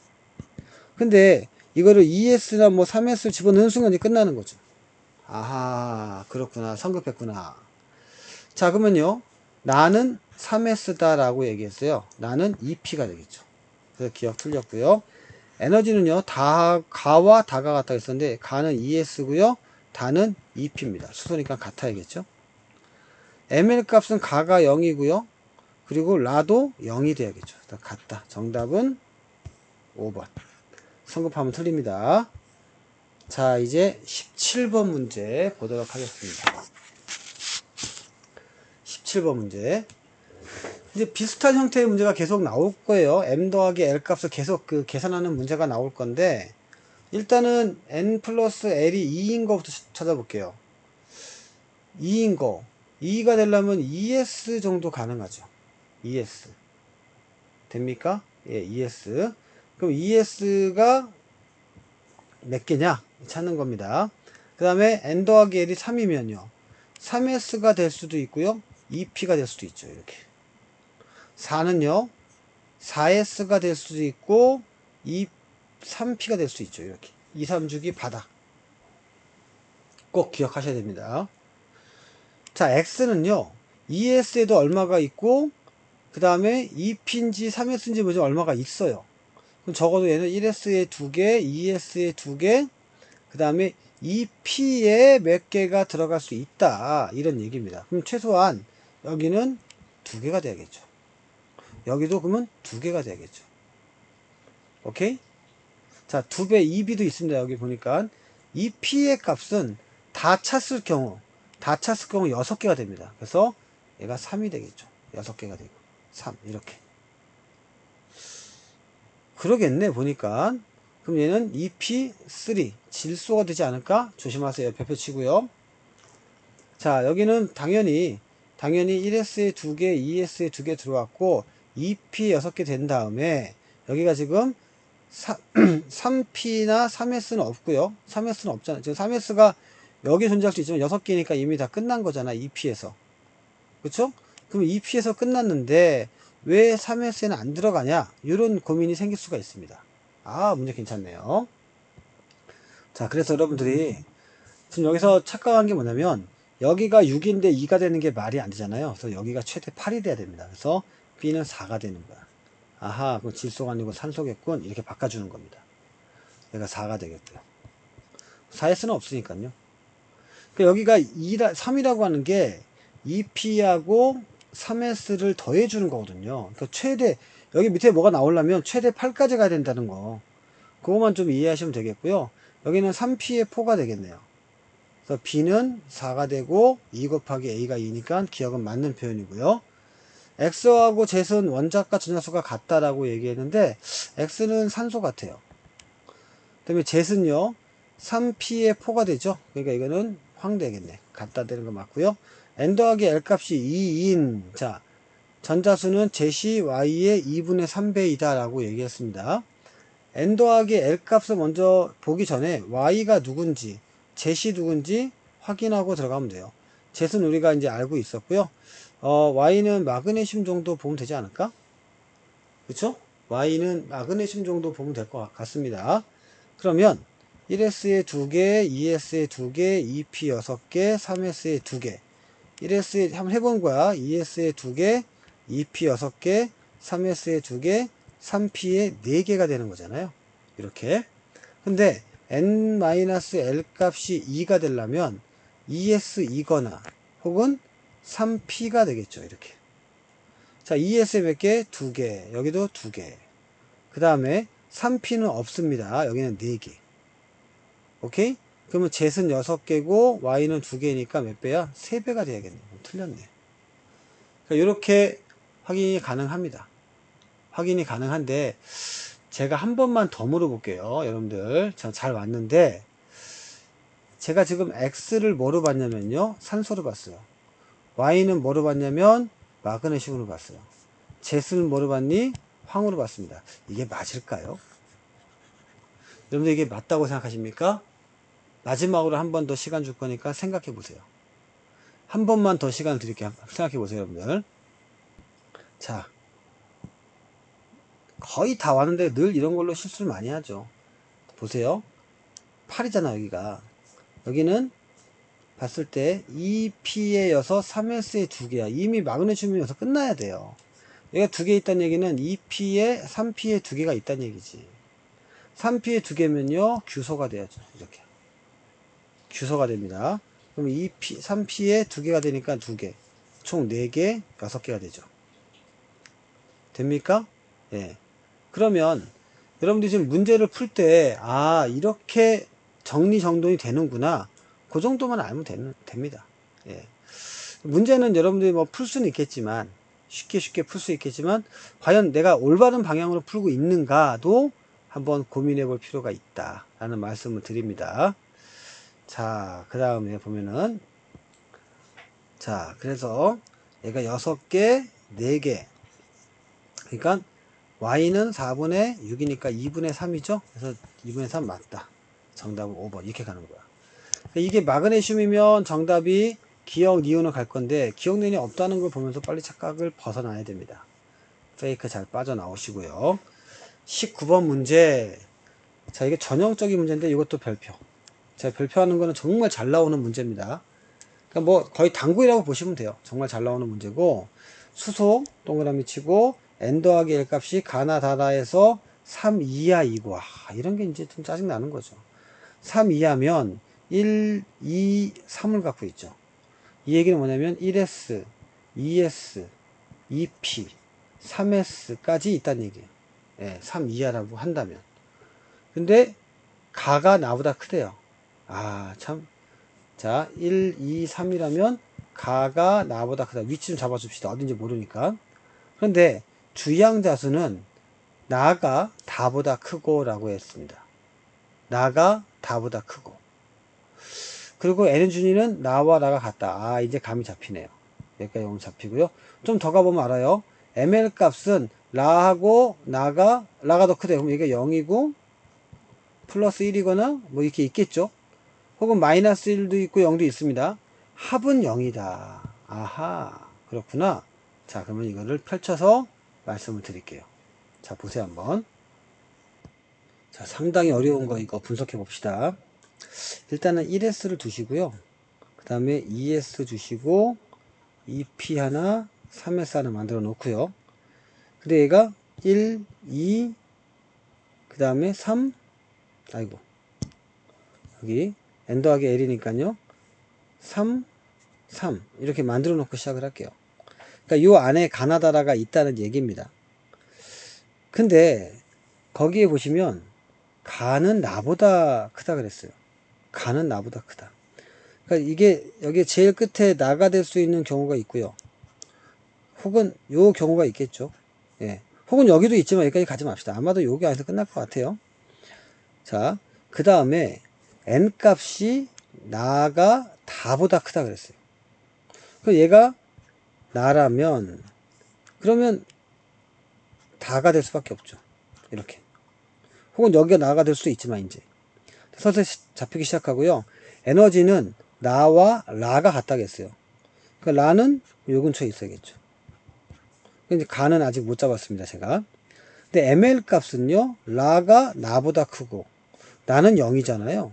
근데 이거를 2S나 뭐 3S를 집어넣는 순간 이 끝나는 거죠. 아하, 그렇구나. 성급했구나. 자, 그러면요. 나는 3S다 라고 얘기했어요. 나는 2P가 되겠죠. 그래서 기억 틀렸고요. 에너지는요. 가와 다가 같다 했었는데 가는 2S고요. 다는 2P입니다. 수소니까 같아야겠죠. ML 값은 가가 0이고요. 그리고 라도 0이 돼야겠죠. 같다. 정답은 5번. 성급하면 틀립니다. 자, 이제 17번 문제 보도록 하겠습니다. 17번 문제. 이제 비슷한 형태의 문제가 계속 나올 거예요. M 더하기 L 값을 계속 계산하는 문제가 나올 건데, 일단은 N 플러스 L이 2인 거부터 찾아볼게요. 2인 거. 2가 되려면 ES 정도 가능하죠. ES. 됩니까? 예, ES. 그럼 ES가 몇 개냐? 찾는 겁니다. 그 다음에 N 더하기 L이 3이면요. 3S가 될 수도 있고요. 2P가 될 수도 있죠. 이렇게. 4는요. 4S가 될 수도 있고 3P가 될 수도 있죠. 이렇게. 2, 3주기 바닥. 꼭 기억하셔야 됩니다. 자, X는요. ES에도 얼마가 있고 그 다음에 2P인지 3S인지 뭐지 얼마가 있어요. 그럼 적어도 얘는 1S에 2개, 2S에 2개, 그 다음에 2P에 몇 개가 들어갈 수 있다. 이런 얘기입니다. 그럼 최소한 여기는 2개가 돼야겠죠. 여기도 그러면 2개가 돼야겠죠. 오케이? 자, 2배 2B도 있습니다. 여기 보니까 2P의 값은 다 찼을 경우 6개가 됩니다. 그래서 얘가 3이 되겠죠. 6개가 되고 3 이렇게. 그러겠네 보니까. 그럼 얘는 EP3 질소가 되지 않을까? 조심하세요. 별표 치고요. 자, 여기는 당연히 1S에 2개, 2S에 2개 들어왔고 2P 6개 된 다음에 여기가 지금 3P나 3S는 없고요. 3S는 없잖아요. 지금 3S가 여기 존재할 수 있지만 6개니까 이미 다 끝난 거잖아. 2P에서. 그쵸? 그럼 2P에서 끝났는데 왜 3S에는 안 들어가냐? 이런 고민이 생길 수가 있습니다. 아, 문제 괜찮네요. 자, 그래서 여러분들이 지금 여기서 착각한 게 뭐냐면 여기가 6인데 2가 되는 게 말이 안 되잖아요. 그래서 여기가 최대 8이 돼야 됩니다. 그래서 B는 4가 되는 거야. 아하, 그럼 질소가 아니고 산소겠군. 이렇게 바꿔주는 겁니다. 얘가 4가 되겠고요. 4S는 없으니까요. 여기가 3이라고 하는 게 2P하고 3S를 더해주는 거거든요. 그러니까 최대, 여기 밑에 뭐가 나오려면 최대 8까지 가야 된다는 거. 그것만 좀 이해하시면 되겠고요. 여기는 3P의 4가 되겠네요. 그래서 B는 4가 되고 2 곱하기 A가 2니까 기억은 맞는 표현이고요. X하고 Z는 원자과 전자수가 같다라고 얘기했는데 X는 산소 같아요. 그 다음에 Z는요 3P의 4가 되죠. 그러니까 이거는 황 되겠네. 같다 되는 거 맞고요. N 더하기 L 값이 2인 자 전자수는 Z이 Y의 2분의 3배이다 라고 얘기했습니다. N 더하기 L 값을 먼저 보기 전에 Y가 누군지 젯이 누군지 확인하고 들어가면 돼요. 젯은 우리가 이제 알고 있었고요. Y는 마그네슘 정도 보면 되지 않을까? 그쵸? Y는 마그네슘 정도 보면 될 것 같습니다. 그러면 1S에 2개, 2S에 2개, 2P 6개, 3S에 2개. 1S에 한번 해본 거야. 2S에 2개, 2P 6개, 3S에 2개, 3P에 4개가 되는 거잖아요. 이렇게. 근데 N-L 값이 2가 되려면 2S2거나 혹은 3P가 되겠죠. 이렇게. 자, 2S에 몇 개? 2개. 여기도 2개. 그 다음에 3P는 없습니다. 여기는 4개. 오케이? 그러면 Z는 6개고 Y는 2개니까 몇 배야? 3배가 돼야겠네. 틀렸네. 그러니까 이렇게 확인이 가능합니다. 확인이 가능한데 제가 한 번만 더 물어볼게요. 여러분들 잘 왔는데 제가 지금 X를 뭐로 봤냐면요. 산소로 봤어요. Y는 뭐로 봤냐면 마그네슘으로 봤어요. Z는 뭐로 봤니? 황으로 봤습니다. 이게 맞을까요? 여러분들 이게 맞다고 생각하십니까? 마지막으로 한 번 더 시간 줄 거니까 생각해 보세요. 한 번만 더 시간 드릴게요. 생각해 보세요, 여러분들. 자, 거의 다 왔는데 늘 이런 걸로 실수를 많이 하죠. 보세요. 8이잖아, 여기가. 여기는 봤을 때 2P에 여서 3S에 2개야. 이미 마그네슘이어서 끝나야 돼요. 여기가 2개 있다는 얘기는 2P에 3P에 2개가 있다는 얘기지. 3P에 2개면요, 규소가 돼야죠. 이렇게. 규소가 됩니다. 그럼 3P에 2개가 되니까 2개. 총 4개, 6개가 되죠. 됩니까? 예. 그러면 여러분들이 지금 문제를 풀 때, 이렇게 정리정돈이 되는구나. 그 정도만 알면 됩니다. 예. 문제는 여러분들이 뭐 풀 수는 있겠지만, 쉽게 풀 수 있겠지만, 과연 내가 올바른 방향으로 풀고 있는가도 한번 고민해 볼 필요가 있다. 라는 말씀을 드립니다. 자, 그 다음에 보면은, 자, 그래서 얘가 6개, 4개. 그러니까 y는 4분의 6이니까 2분의 3이죠. 그래서 2분의 3 맞다. 정답은 5번. 이렇게 가는 거야. 이게 마그네슘이면 정답이 기억, 니은으로 갈 건데 기억, 니은이 없다는 걸 보면서 빨리 착각을 벗어나야 됩니다. 페이크 잘 빠져나오시고요. 19번 문제. 자, 이게 전형적인 문제인데 이것도 별표. 제가 별표하는 거는 정말 잘 나오는 문제입니다. 그러니까 뭐 거의 당구이라고 보시면 돼요. 정말 잘 나오는 문제고 수소 동그라미 치고 n 더하기 l 값이 가나 다다에서 3 이하이고 이런 게 이제 좀 짜증 나는 거죠. 3 이하면 1, 2, 3을 갖고 있죠. 이 얘기는 뭐냐면 1s, 2s, 2p, 3s까지 있다는 얘기예요. 예, 3 이하라고 한다면. 근데 가가 나보다 크대요. 참. 자, 1, 2, 3이라면 가가 나보다 크다. 위치 좀 잡아줍시다. 어딘지 모르니까. 그런데 주양자수는 나가 다보다 크고 라고 했습니다. 나가 다보다 크고. 그리고 n준위는 나와 나가 같다. 이제 감이 잡히네요. 여기까지 오면 잡히고요. 좀 더 가보면 알아요. ml 값은 라하고 라가 더 크대요. 그럼 이게 0이고 플러스 1이거나 뭐 이렇게 있겠죠. 혹은 마이너스 1도 있고 0도 있습니다. 합은 0이다. 아하, 그렇구나. 자, 그러면 이거를 펼쳐서 말씀을 드릴게요. 자, 보세요 한번. 자, 상당히 어려운 거 이거 분석해 봅시다. 일단은 1S를 두시고요. 그 다음에 2S 주시고 2P 하나, 3S 하나 만들어 놓고요. 근데 얘가 1, 2, 그 다음에 3, 아이고, 여기 n 더하기 l이니까요. 3, 3 이렇게 만들어 놓고 시작을 할게요. 그러니까 요 안에 가나다라가 있다는 얘기입니다. 근데 거기에 보시면 가는 나보다 크다 그랬어요. 가는 나보다 크다. 그러니까 이게 여기 제일 끝에 나가 될 수 있는 경우가 있고요. 혹은 요 경우가 있겠죠. 예. 혹은 여기도 있지만 여기까지 가지 맙시다. 아마도 여기 안에서 끝날 것 같아요. 자, 그 다음에 n 값이 나가 다보다 크다 그랬어요. 그럼 얘가 나라면 그러면 다가 될 수밖에 없죠. 이렇게. 혹은 여기가 나가 될 수도 있지만 이제 서서히 잡히기 시작하고요. 에너지는 나와 라가 같다겠어요. 그러니까 라는 요 근처에 있어야겠죠. 근데 가는 아직 못 잡았습니다, 제가. 근데 ml 값은요, 라가 나보다 크고 나는 0이잖아요.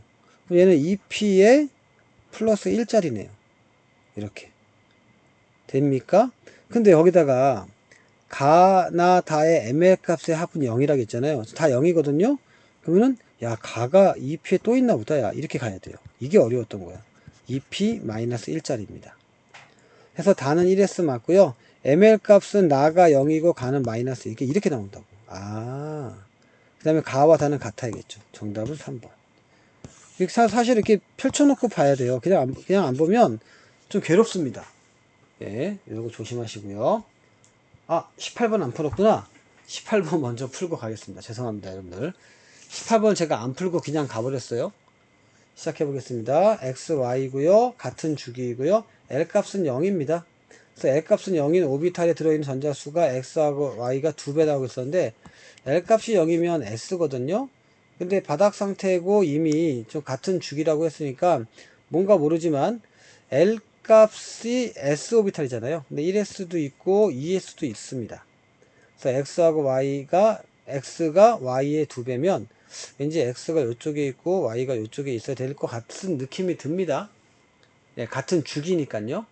얘는 2p에 플러스 1짜리네요. 이렇게 됩니까? 근데 여기다가 가나 다의 ml 값의 합은 0이라고 했잖아요. 다 0이거든요. 그러면은 야, 가가 2p에 또 있나 보다. 야, 이렇게 가야 돼요. 이게 어려웠던 거야. 2p-1짜리입니다. 해서 다는 1s 맞고요. ml 값은 나가 0이고 가는 마이너스 이렇게 나온다고. 그 다음에 가와 다는 같아야겠죠. 정답은 3번. 사실 이렇게 펼쳐놓고 봐야 돼요. 그냥 안 보면 좀 괴롭습니다. 예, 이런 거 조심하시고요. 18번 안 풀었구나. 18번 먼저 풀고 가겠습니다. 죄송합니다, 여러분들. 18번 제가 안 풀고 그냥 가버렸어요. 시작해 보겠습니다. x, y고요. 같은 주기이고요. l 값은 0입니다. 그래서 l 값은 0인 오비탈에 들어있는 전자수가 x하고 y가 2배 나오고 있었는데 l 값이 0이면 s거든요. 근데 바닥 상태고 이미 좀 같은 주기라고 했으니까 뭔가 모르지만 L 값이 S 오비탈이잖아요. 근데 1S도 있고 2S도 있습니다. 그래서 X가 Y의 2배면 왠지 X가 이쪽에 있고 Y가 이쪽에 있어야 될 것 같은 느낌이 듭니다. 예, 같은 주기니까요.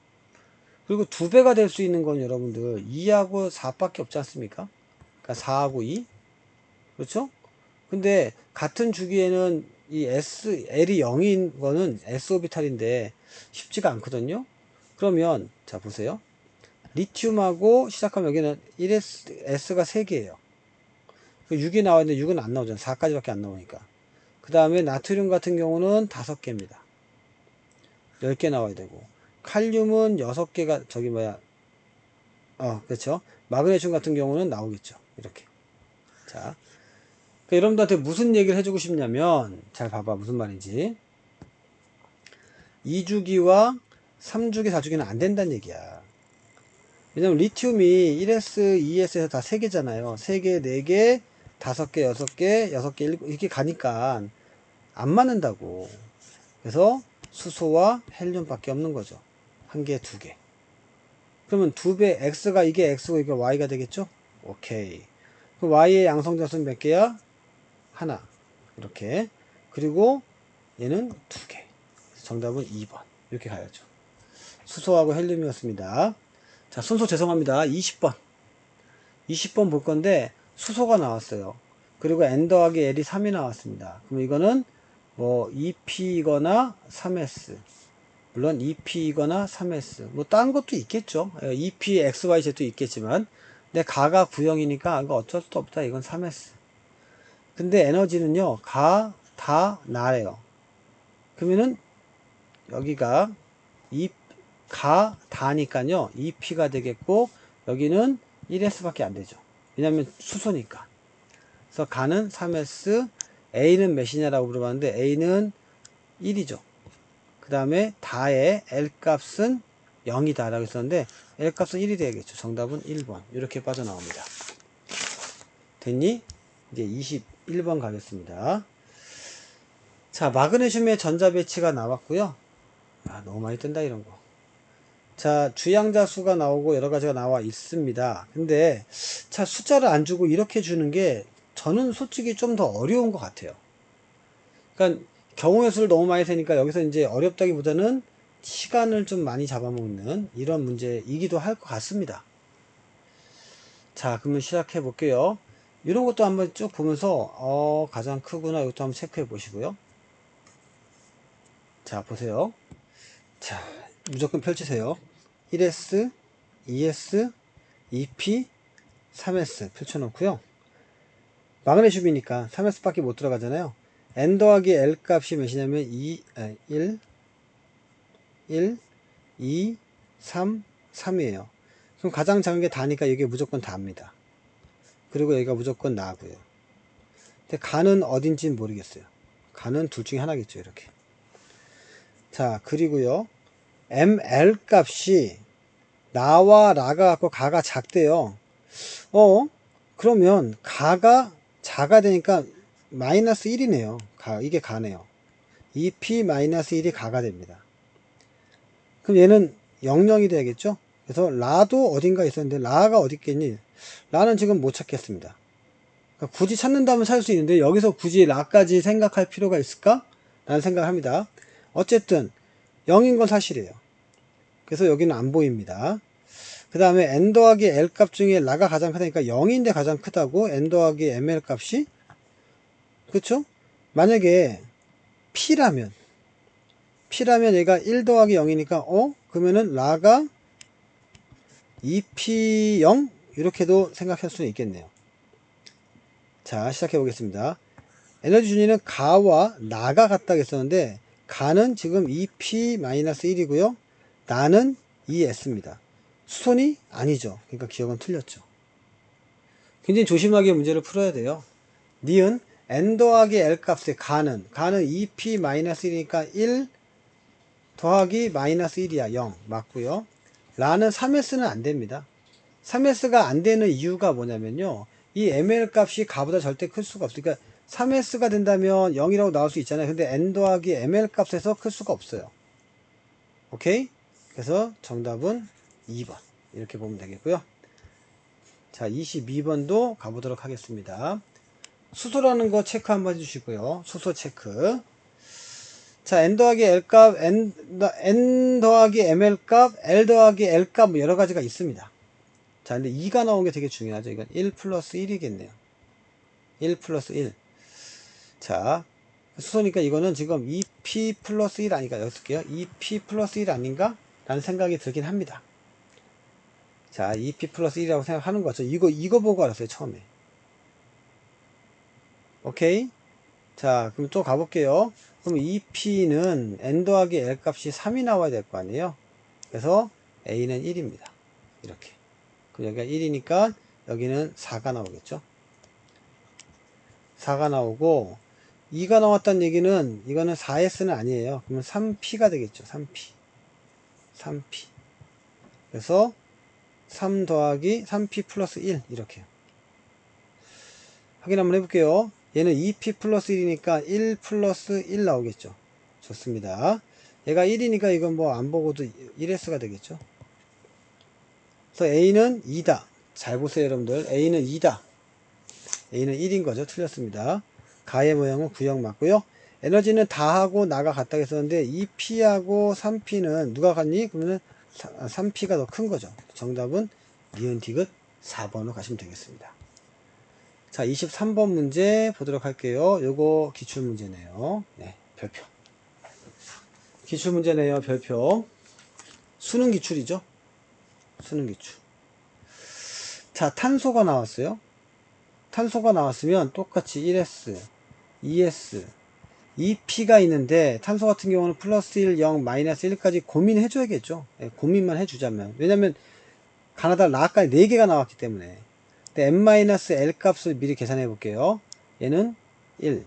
그리고 2배가 될 수 있는 건 여러분들 2하고 4밖에 없지 않습니까? 그러니까 4하고 2. 그렇죠? 근데 같은 주기에는 이 L이 0인 거는 S 오비탈인데 쉽지가 않거든요. 그러면 자 보세요. 리튬하고 시작하면 여기는 1S가 3개예요. 6이 나와 있는데 6은 안 나오잖아요. 4까지밖에 안 나오니까. 그 다음에 나트륨 같은 경우는 5개입니다. 10개 나와야 되고 칼륨은 6개가 그렇죠. 마그네슘 같은 경우는 나오겠죠. 이렇게. 자, 여러분들한테 무슨 얘기를 해주고 싶냐면 잘 봐봐 무슨 말인지. 2주기와 3주기 4주기는 안 된다는 얘기야. 왜냐면 리튬이 1S 2S에서 다 3개잖아요 3개 4개 5개 6개 6개 이렇게 가니까 안 맞는다고. 그래서 수소와 헬륨 밖에 없는 거죠. 1개 2개. 그러면 2배 X가 이게 X고 이게 Y가 되겠죠. 오케이. 그럼 Y의 양성자수는 몇 개야? 하나. 이렇게. 그리고 얘는 2개. 정답은 2번. 이렇게 가야죠. 수소하고 헬륨이었습니다. 자, 순서 죄송합니다. 20번. 20번 볼 건데, 수소가 나왔어요. 그리고 N 더하기 L이 3이 나왔습니다. 그럼 이거는 뭐 2P이거나 3S. 물론 2P이거나 3S. 뭐 딴 것도 있겠죠. 2P, XYZ도 있겠지만. 근데 가가 9형이니까 이거 어쩔 수 없다. 이건 3S. 근데 에너지는요, 다 나래요. 그러면은 여기가 다니까요 2P가 되겠고 여기는 1S 밖에 안 되죠. 왜냐면 수소니까. 그래서 가는 3S, A는 몇이냐라고 물어봤는데 A는 1이죠. 그 다음에 다의 L 값은 0이다 라고 했었는데 L 값은 1이 되겠죠. 정답은 1번. 이렇게 빠져나옵니다. 됐니? 이제 21번 가겠습니다. 자, 마그네슘의 전자배치가 나왔고요. 너무 많이 뜬다 이런 거. 자, 주양자 수가 나오고 여러 가지가 나와 있습니다. 근데 자, 숫자를 안 주고 이렇게 주는 게 저는 솔직히 좀 더 어려운 것 같아요. 그러니까 경우의 수를 너무 많이 세니까 여기서 이제 어렵다기보다는 시간을 좀 많이 잡아먹는 이런 문제이기도 할 것 같습니다. 자, 그러면 시작해 볼게요. 이런 것도 한번 쭉 보면서 가장 크구나 이것도 한번 체크해 보시고요. 자, 보세요. 자, 무조건 펼치세요. 1S, 2S, 2P, 3S 펼쳐놓고요. 마그네슘이니까 3S 밖에 못 들어가잖아요. N 더하기 L 값이 몇이냐면 1, 2, 3, 3이에요. 그럼 가장 작은 게 다니까 이게 무조건 다입니다. 그리고 여기가 무조건 나고요. 근데 가는 어딘지는 모르겠어요. 가는 둘 중에 하나겠죠. 이렇게. 자, 그리고요. ML 값이 나와 라가 갖고 가가 작대요. 그러면 가가 자가 되니까 마이너스 1이네요. 이게 가네요. 2p-1이 가가 됩니다. 그럼 얘는 00이 돼야겠죠? 그래서 라도 어딘가 있었는데 라가 어디 있겠니? 라는 지금 못 찾겠습니다. 그러니까 굳이 찾는다면 찾을 수 있는데 여기서 굳이 라까지 생각할 필요가 있을까? 라는 생각을 합니다. 어쨌든 0인 건 사실이에요. 그래서 여기는 안 보입니다. 그 다음에 n 더하기 l 값 중에 라가 가장 크다니까 0인데 가장 크다고 n 더하기 ml 값이, 그쵸? 만약에 p라면 얘가 1 더하기 0이니까 그러면은 라가 2p0 이렇게도 생각할 수는 있겠네요. 자, 시작해 보겠습니다. 에너지 준위는 가와 나가 같다고 했었는데 가는 지금 2p-1이고요 나는 2s입니다 수선이 아니죠. 그러니까 기억은 틀렸죠. 굉장히 조심하게 문제를 풀어야 돼요. 니은 n 더하기 l 값의 가는 2p-1이니까 1 더하기 마이너스 1이야 0 맞고요. 라는 3s는 안됩니다. 3s가 안되는 이유가 뭐냐면요, 이 ml 값이 가보다 절대 클 수가 없어요. 그러니까 3s가 된다면 0이라고 나올 수 있잖아요. 근데 n 더하기 ml 값에서 클 수가 없어요. 오케이? 그래서 정답은 2번 이렇게 보면 되겠고요. 자, 22번도 가보도록 하겠습니다. 수소라는 거 체크 한번 해주시고요. 수소 체크. 자, n 더하기 l 값, n 더하기 ml 값, l 더하기 l 값 뭐 여러 가지가 있습니다. 자, 근데 2가 나온 게 되게 중요하죠. 이건 1 플러스 1이겠네요. 1 플러스 1. 자, 수소니까 이거는 지금 2p 플러스 1 아닌가? 여기 쓸게요. 2p 플러스 1 아닌가? 라는 생각이 들긴 합니다. 자, 2p 플러스 1이라고 생각하는 거죠. 이거 보고 알았어요, 처음에. 오케이? 자, 그럼 또 가볼게요. 그럼 2p는 n 더하기 l 값이 3이 나와야 될 거 아니에요? 그래서 a는 1입니다. 이렇게. 그럼 여기가 1이니까 여기는 4가 나오겠죠? 4가 나오고 2가 나왔다는 얘기는 이거는 4s는 아니에요. 그러면 3p가 되겠죠. 3p. 그래서 3 더하기 3p 플러스 1 이렇게 확인 한번 해볼게요. 얘는 2p 플러스 1이니까 1 플러스 1 나오겠죠. 좋습니다. 얘가 1이니까 이건 뭐 안 보고도 1s가 되겠죠. 그래서 a는 2다. 잘 보세요 여러분들. a는 2다. a는 1인 거죠. 틀렸습니다. 가의 모양은 구형 맞고요. 에너지는 다하고 나가 같다고 했었는데 2p하고 3p는 누가 같니? 그러면은 3p가 더 큰 거죠. 정답은 니은 디귿 4번으로 가시면 되겠습니다. 자, 23번 문제 보도록 할게요. 요거 기출문제네요. 네, 별표. 기출문제네요. 별표. 수능 기출이죠. 수능 기출. 자, 탄소가 나왔어요. 탄소가 나왔으면 똑같이 1s, 2s, 2p가 있는데 탄소 같은 경우는 플러스 1, 0, 마이너스 1까지 고민해 줘야겠죠. 네, 고민만 해주자면. 왜냐면 가나다 라까지 4개가 나왔기 때문에. 근데 n-l 값을 미리 계산해 볼게요. 얘는 1,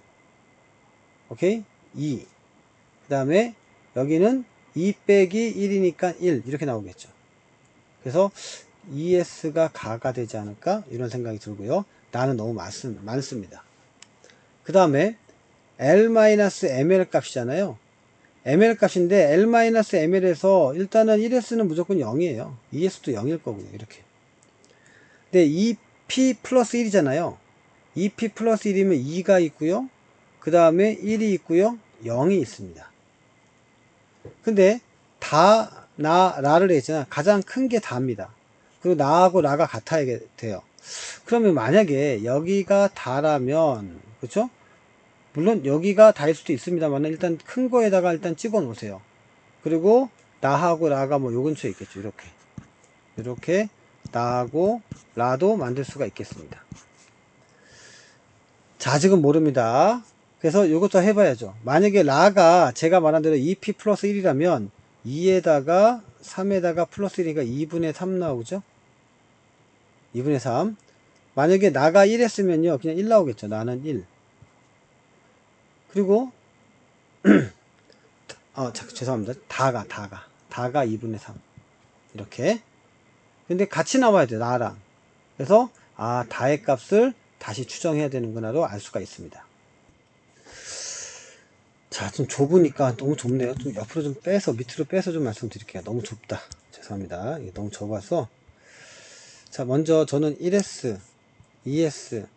오케이? 2. 그 다음에 여기는 2 빼기 1이니까 1 이렇게 나오겠죠. 그래서 ES가 가가 되지 않을까? 이런 생각이 들고요. 나는 너무 많습니다. 그 다음에 L-ML 값이잖아요. ML 값인데 L-ML에서 일단은 1S는 무조건 0이에요. 2S도 0일 거고요. 이렇게. 근데 2P 플러스 1이잖아요. 2P 플러스 1이면 2가 있고요. 그 다음에 1이 있고요. 0이 있습니다. 근데 다, 나, 라를 했잖아. 가장 큰 게 다입니다. 그리고 나하고 라가 같아야 돼요. 그러면 만약에 여기가 다라면, 그쵸? 물론 여기가 다일 수도 있습니다만 일단 큰 거에다가 일단 찍어 놓으세요. 그리고 나하고 라가 뭐 요 근처에 있겠죠. 이렇게 나하고 라도 만들 수가 있겠습니다. 자, 지금 모릅니다. 그래서 이것도 해봐야죠. 만약에 라가 제가 말한 대로 2p 플러스 1이라면 2에다가 3에다가 플러스 1이니까 2분의 3 나오죠. 2분의 3. 만약에 나가 1 했으면요 그냥 1 나오겠죠. 나는 1. 그리고 죄송합니다. 다가 2분의 3 이렇게. 근데 같이 나와야 돼요. 나랑. 그래서 다의 값을 다시 추정해야 되는구나로 알 수가 있습니다. 자, 좀 좁으니까 너무 좁네요. 좀 옆으로 좀 빼서, 밑으로 빼서 좀 말씀드릴게요. 너무 좁다. 죄송합니다. 이게 너무 좁아서. 자, 먼저 저는 1S, 2S,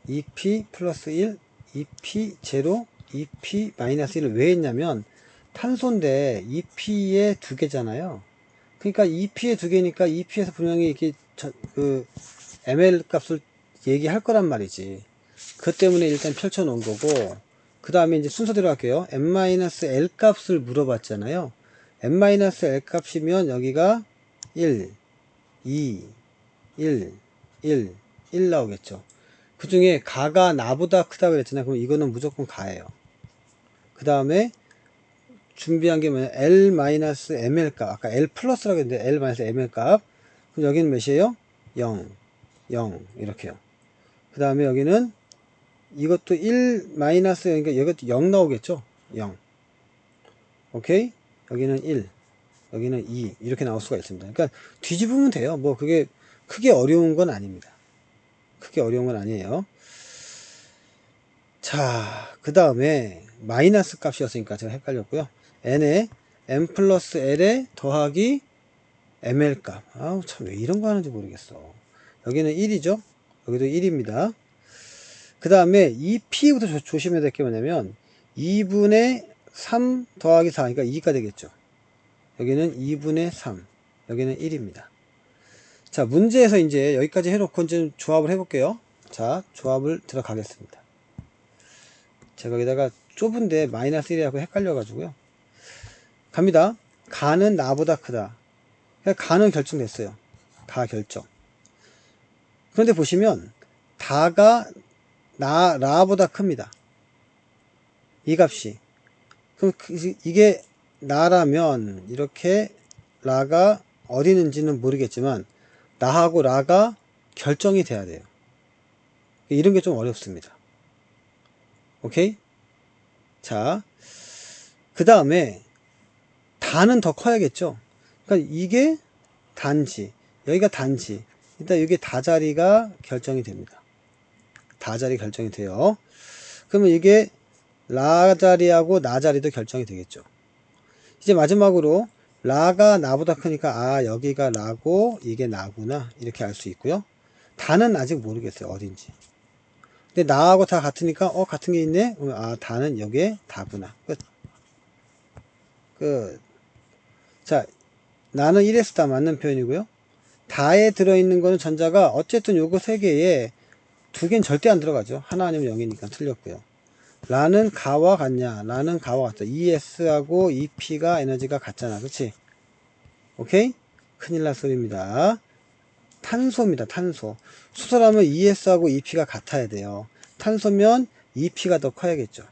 2P 플러스 1, 2P 제로, 2P 마이너스 1을 왜 했냐면, 탄소인데 2P에 두 개잖아요. 그러니까 2P에 두 개니까 2P에서 분명히 이렇게 ml 값을 얘기할 거란 말이지. 그 때문에 일단 펼쳐 놓은 거고, 그 다음에 이제 순서대로 할게요. m-l 값을 물어봤잖아요. m-l 값이면 여기가 1, 2, 1, 1, 1 나오겠죠. 그 중에 가가 나보다 크다고 그랬잖아요. 그럼 이거는 무조건 가예요. 그 다음에 준비한 게 뭐냐, l-ml 값. 아까 l 플러스라고 했는데 l-ml 값. 그럼 여기는 몇이에요? 0, 0 이렇게요. 그 다음에 여기는 이것도 1 마이너스 0이니까 이것도 0 나오겠죠? 0. 오케이? 여기는 1, 여기는 2 이렇게 나올 수가 있습니다. 그러니까 뒤집으면 돼요. 뭐 그게 크게 어려운 건 아닙니다. 크게 어려운 건 아니에요. 자, 그 다음에 마이너스 값이었으니까 제가 헷갈렸고요. n에 m 플러스 l에 더하기 ml 값. 아우 참 왜 이런 거 하는지 모르겠어. 여기는 1이죠. 여기도 1입니다. 그 다음에 이 P부터 조심해야 될 게 뭐냐면 2분의 3 더하기 4, 그러니까 2가 되겠죠. 여기는 2분의 3, 여기는 1입니다. 자, 문제에서 이제 여기까지 해놓고 이제 조합을 해볼게요. 자, 조합을 들어가겠습니다. 제가 여기다가 좁은데 마이너스 1이라고 헷갈려가지고요. 갑니다. 가는 나보다 크다. 가는 결정됐어요. 가 결정. 그런데 보시면 다가 라보다 큽니다. 이 값이. 그럼 이게 나라면 이렇게 라가 어디 있는지는 모르겠지만 나하고 라가 결정이 돼야 돼요. 이런 게 좀 어렵습니다. 오케이? 자, 그 다음에 다는 더 커야겠죠. 그러니까 이게 단지, 여기가 단지. 일단 이게 다 자리가 결정이 됩니다. 다 자리 결정이 돼요. 그러면 이게 라 자리하고 나 자리도 결정이 되겠죠. 이제 마지막으로 라가 나보다 크니까 아 여기가 라고 이게 나구나 이렇게 알 수 있고요. 다는 아직 모르겠어요. 어딘지. 근데 나하고 다 같으니까 같은 게 있네. 아 다는 여기에 다구나. 끝. 끝. 자, 나는 1에서 다 맞는 표현이고요. 다에 들어있는 거는 전자가 어쨌든 요거 세 개에 두 개는 절대 안 들어가죠. 하나 아니면 0이니까 틀렸고요. 라는 가와 같냐? 라는 가와 같다. ES하고 EP가 에너지가 같잖아. 그치? 오케이? 큰일 날 소리입니다. 탄소입니다. 탄소. 수소라면 ES하고 EP가 같아야 돼요. 탄소면 EP가 더 커야겠죠.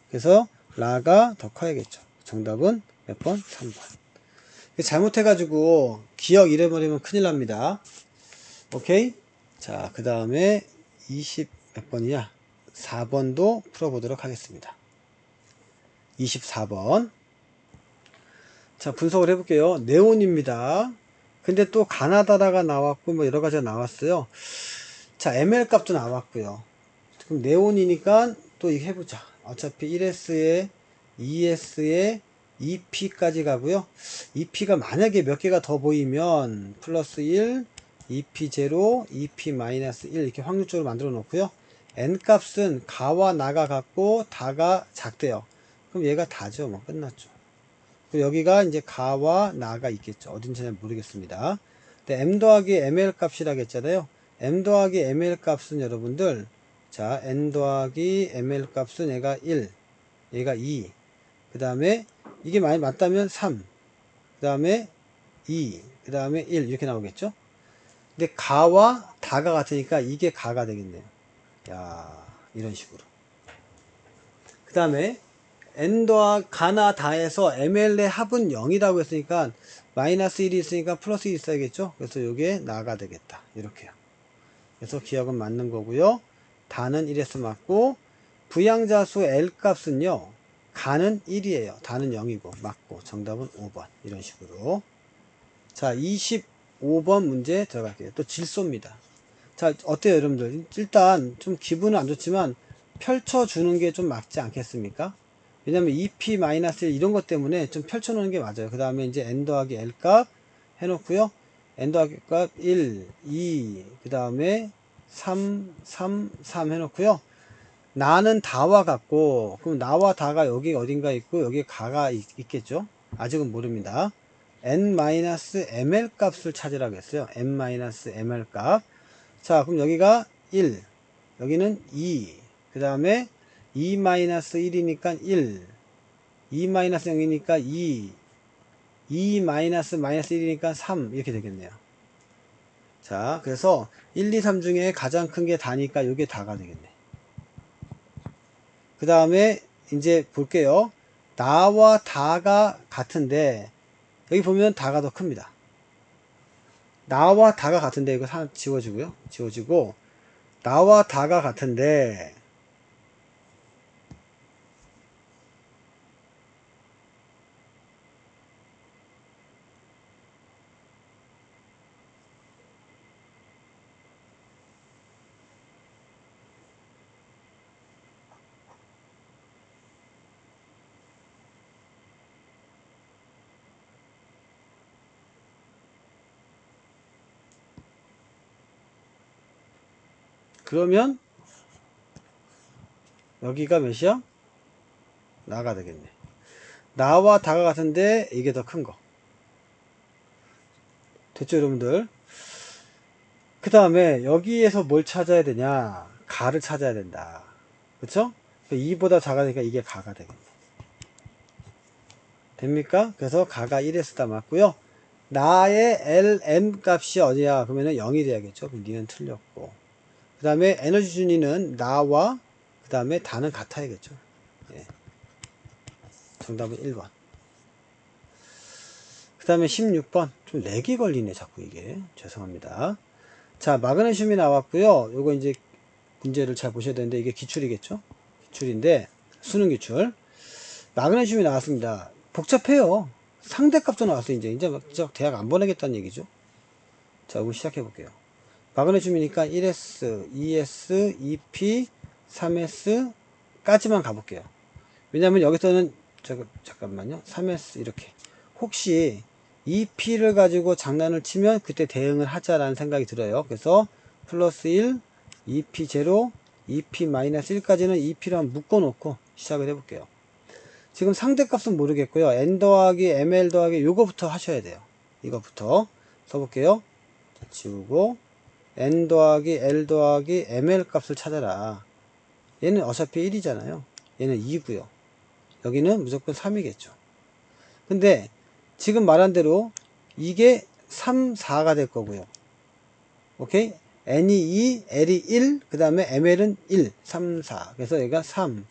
그래서 라가 더 커야겠죠. 정답은 몇 번? 3번. 잘못해가지고 기억 잃어버리면 큰일 납니다. 오케이? 자, 그 다음에 20 몇 번이냐? 4번도 풀어보도록 하겠습니다. 24번. 자, 분석을 해볼게요. 네온입니다. 근데 또 가나다라가 나왔고, 뭐 여러 가지가 나왔어요. 자, ml 값도 나왔고요. 그럼 네온이니까 또 이거 해보자. 어차피 1S에 2S에 2P까지 가고요. 2P가 만약에 몇 개가 더 보이면 플러스 1, 2P0, 2P-1 이렇게 확률적으로 만들어 놓고요. n 값은 가와 나가 같고 다가 작대요. 그럼 얘가 다죠. 뭐 끝났죠. 그리고 여기가 이제 가와 나가 있겠죠. 어딘지 잘 모르겠습니다. 근데 m 더하기 ml 값이라고 했잖아요. m 더하기 ml 값은 여러분들 자 n 더하기 ml 값은 얘가 1, 얘가 2, 그 다음에 이게 많이 맞다면 3, 그 다음에 2, 그 다음에 1 이렇게 나오겠죠. 근데 가와 다가 같으니까 이게 가가 되겠네요. 야, 이런 식으로. 그 다음에 n 더하 가나 다에서 ml의 합은 0이라고 했으니까 마이너스 1이 있으니까 플러스 1이 있어야겠죠. 그래서 이게 나가 되겠다. 이렇게요. 그래서 기억은 맞는 거고요. 다는 1에서 맞고 부양자수 L 값은요. 가는 1이에요. 다는 0이고 맞고 정답은 5번 이런 식으로. 자, 25번 문제 들어갈게요. 또 질소입니다. 자, 어때요 여러분들? 일단 좀 기분은 안 좋지만 펼쳐주는 게 좀 맞지 않겠습니까? 왜냐면 2p-1 이런 것 때문에 좀 펼쳐놓는 게 맞아요. 그 다음에 이제 n 더하기 l 값 해놓고요. n 더하기 값 1, 2, 그 다음에 3, 3, 3 해놓고요. 나는 다와 같고, 그럼 나와 다가 여기 어딘가 있고, 여기 가가 있겠죠? 아직은 모릅니다. n-ml 값을 찾으라고 했어요. n-ml 값. 자, 그럼 여기가 1, 여기는 2, 그 다음에 2-1이니까 1, 2-0이니까 2, 2-1이니까 3, 이렇게 되겠네요. 자, 그래서 1, 2, 3 중에 가장 큰 게 다니까 이게 다가 되겠네. 그 다음에 이제 볼게요. 나와 다가 같은데, 여기 보면 다가 더 큽니다. 나와 다가 같은데, 이거 하나 지워지고요. 지워지고, 나와 다가 같은데, 그러면 여기가 몇이야? 나가 되겠네. 나와 다가 같은데 이게 더 큰 거. 됐죠, 여러분들? 그 다음에 여기에서 뭘 찾아야 되냐? 가를 찾아야 된다. 그쵸? 2보다 작으니까 이게 가가 되겠네. 됩니까? 그래서 가가 1에서 맞고요. 나의 ln 값이 어디야? 그러면은 0이 돼야겠죠? 그럼 니는 틀렸고. 그 다음에 에너지 준위는 나와 그 다음에 다는 같아야겠죠. 예. 정답은 1번. 그 다음에 16번. 좀 렉이 걸리네, 자꾸 이게. 죄송합니다. 자, 마그네슘이 나왔고요. 요거 이제 문제를 잘 보셔야 되는데, 이게 기출이겠죠? 기출인데, 수능 기출. 마그네슘이 나왔습니다. 복잡해요. 상대값도 나왔어요, 이제 대학 안 보내겠다는 얘기죠. 자, 그럼 시작해 볼게요. 마그네슘이니까 1S, 2S, 2P, 3S 까지만 가볼게요. 왜냐면 여기서는 잠깐만요. 3S 이렇게 혹시 2P를 가지고 장난을 치면 그때 대응을 하자라는 생각이 들어요. 그래서 플러스 1, 2P 제로, 2P-1까지는 2P랑 묶어 놓고 시작을 해볼게요. 지금 상대값은 모르겠고요. n 더하기 ml 더하기 요거부터 하셔야 돼요. 이거부터 써볼게요. 지우고 n 더하기 l 더하기 ml 값을 찾아라. 얘는 어차피 1이잖아요. 얘는 2고요. 여기는 무조건 3이겠죠. 근데 지금 말한 대로 이게 3, 4가 될 거고요. 오케이? n이 2, l이 1, 그 다음에 ml은 1, 3, 4. 그래서 여기가 3.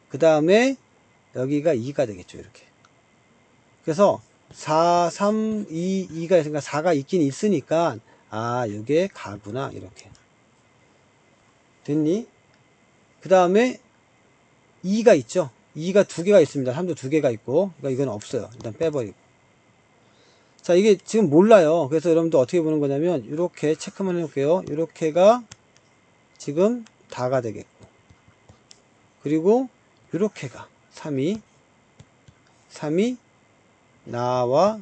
그 다음에 여기가 2가 되겠죠. 이렇게. 그래서 4, 3, 2, 2가 있으니까 4가 있긴 있으니까 아, 이게 가구나. 이렇게. 됐니? 그 다음에 2가 있죠. 2가 두 개가 있습니다. 3도 두 개가 있고, 그러니까 이건 없어요. 일단 빼버리고. 자, 이게 지금 몰라요. 그래서 여러분들 어떻게 보는 거냐면, 이렇게 체크만 해볼게요. 이렇게가 지금 다가 되겠고, 그리고 이렇게가 3이 나와,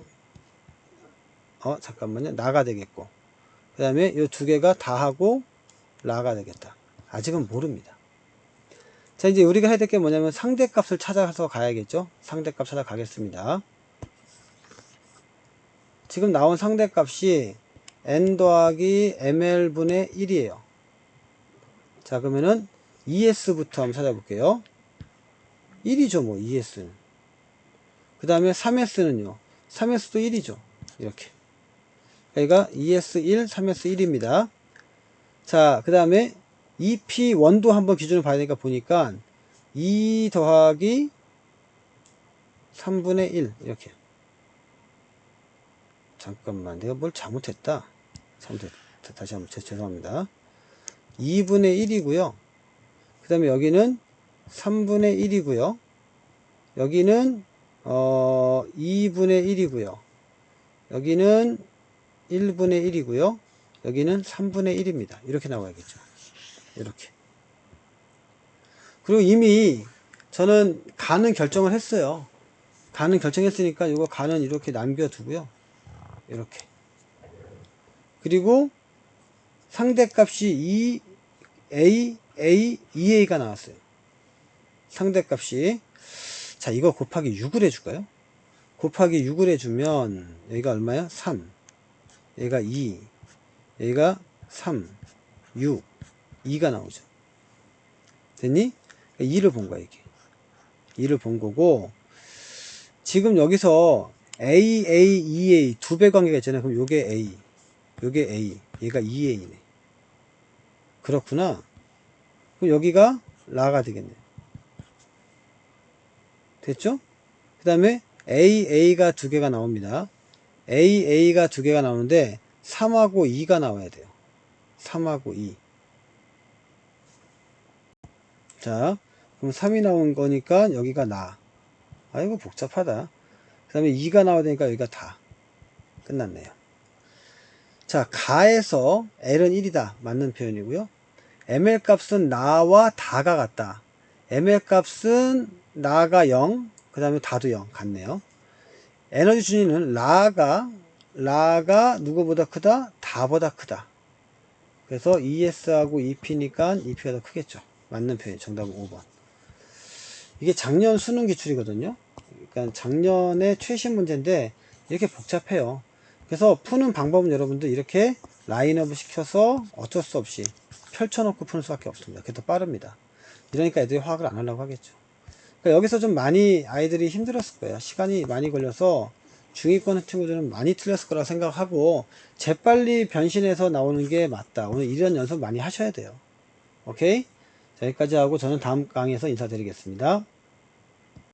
잠깐만요. 나가 되겠고, 그 다음에 이 두 개가 다하고 라가 되겠다. 아직은 모릅니다. 자, 이제 우리가 해야 될 게 뭐냐면 상대값을 찾아서 가야겠죠. 상대값 찾아가겠습니다. 지금 나온 상대값이 n 더하기 ml분의 1이에요. 자, 그러면은 ES부터 한번 찾아볼게요. 1이죠, 뭐, ES는. 그 다음에 3S는요. 3S도 1이죠. 이렇게. 그러니까 ES1, 3S1입니다. 자, 그 다음에 EP1도 한번 기준을 봐야 되니까 보니까 2 더하기 3분의 1 이렇게. 잠깐만, 내가 뭘 잘못했다. 다시 한번 죄송합니다. 2분의 1이고요. 그 다음에 여기는 3분의 1이고요. 여기는 2분의 1이고요. 여기는 1분의 1이고요. 여기는 3분의 1입니다. 이렇게 나와야겠죠. 이렇게. 그리고 이미 저는 가는 결정을 했어요. 가는 결정했으니까 이거 가는 이렇게 남겨두고요. 이렇게. 그리고 상대값이 2a가 나왔어요. 상대값이. 자, 이거 곱하기 6을 해줄까요? 곱하기 6을 해주면 여기가 얼마야? 3. 여기가 2. 여기가 3. 6. 2가 나오죠. 됐니? 2를 본 거야, 이게. 2를 본 거고, 지금 여기서 A, EA 두 배 관계가 있잖아요. 그럼 요게 A, 요게 A, 얘가 2A네. 그렇구나. 그럼 여기가 라가 되겠네. 됐죠? 그 다음에 A가 두 개가 나옵니다. A가 두 개가 나오는데 3하고 2가 나와야 돼요. 3하고 2. 자, 그럼 3이 나온 거니까 여기가 나. 아이고 복잡하다. 그 다음에 2가 나와야 되니까 여기가 다. 끝났네요. 자, 가에서 L은 1이다. 맞는 표현이고요. ML 값은 나와 다가 같다. ML 값은 나가 0, 그 다음에 다도 0 같네요. 에너지 준위는 라가 누구보다 크다? 다보다 크다. 그래서 ES하고 EP니까 EP가 더 크겠죠. 맞는 표현. 정답은 5번. 이게 작년 수능 기출이거든요. 그러니까 작년에 최신 문제인데 이렇게 복잡해요. 그래서 푸는 방법은 여러분들 이렇게 라인업을 시켜서 어쩔 수 없이 펼쳐놓고 푸는 수밖에 없습니다. 그게 더 빠릅니다. 이러니까 애들이 화학을 안 하려고 하겠죠. 그러니까 여기서 좀 많이 아이들이 힘들었을 거예요. 시간이 많이 걸려서 중위권 친구들은 많이 틀렸을 거라 생각하고 재빨리 변신해서 나오는 게 맞다. 오늘 이런 연습 많이 하셔야 돼요. 오케이? 자, 여기까지 하고 저는 다음 강의에서 인사드리겠습니다.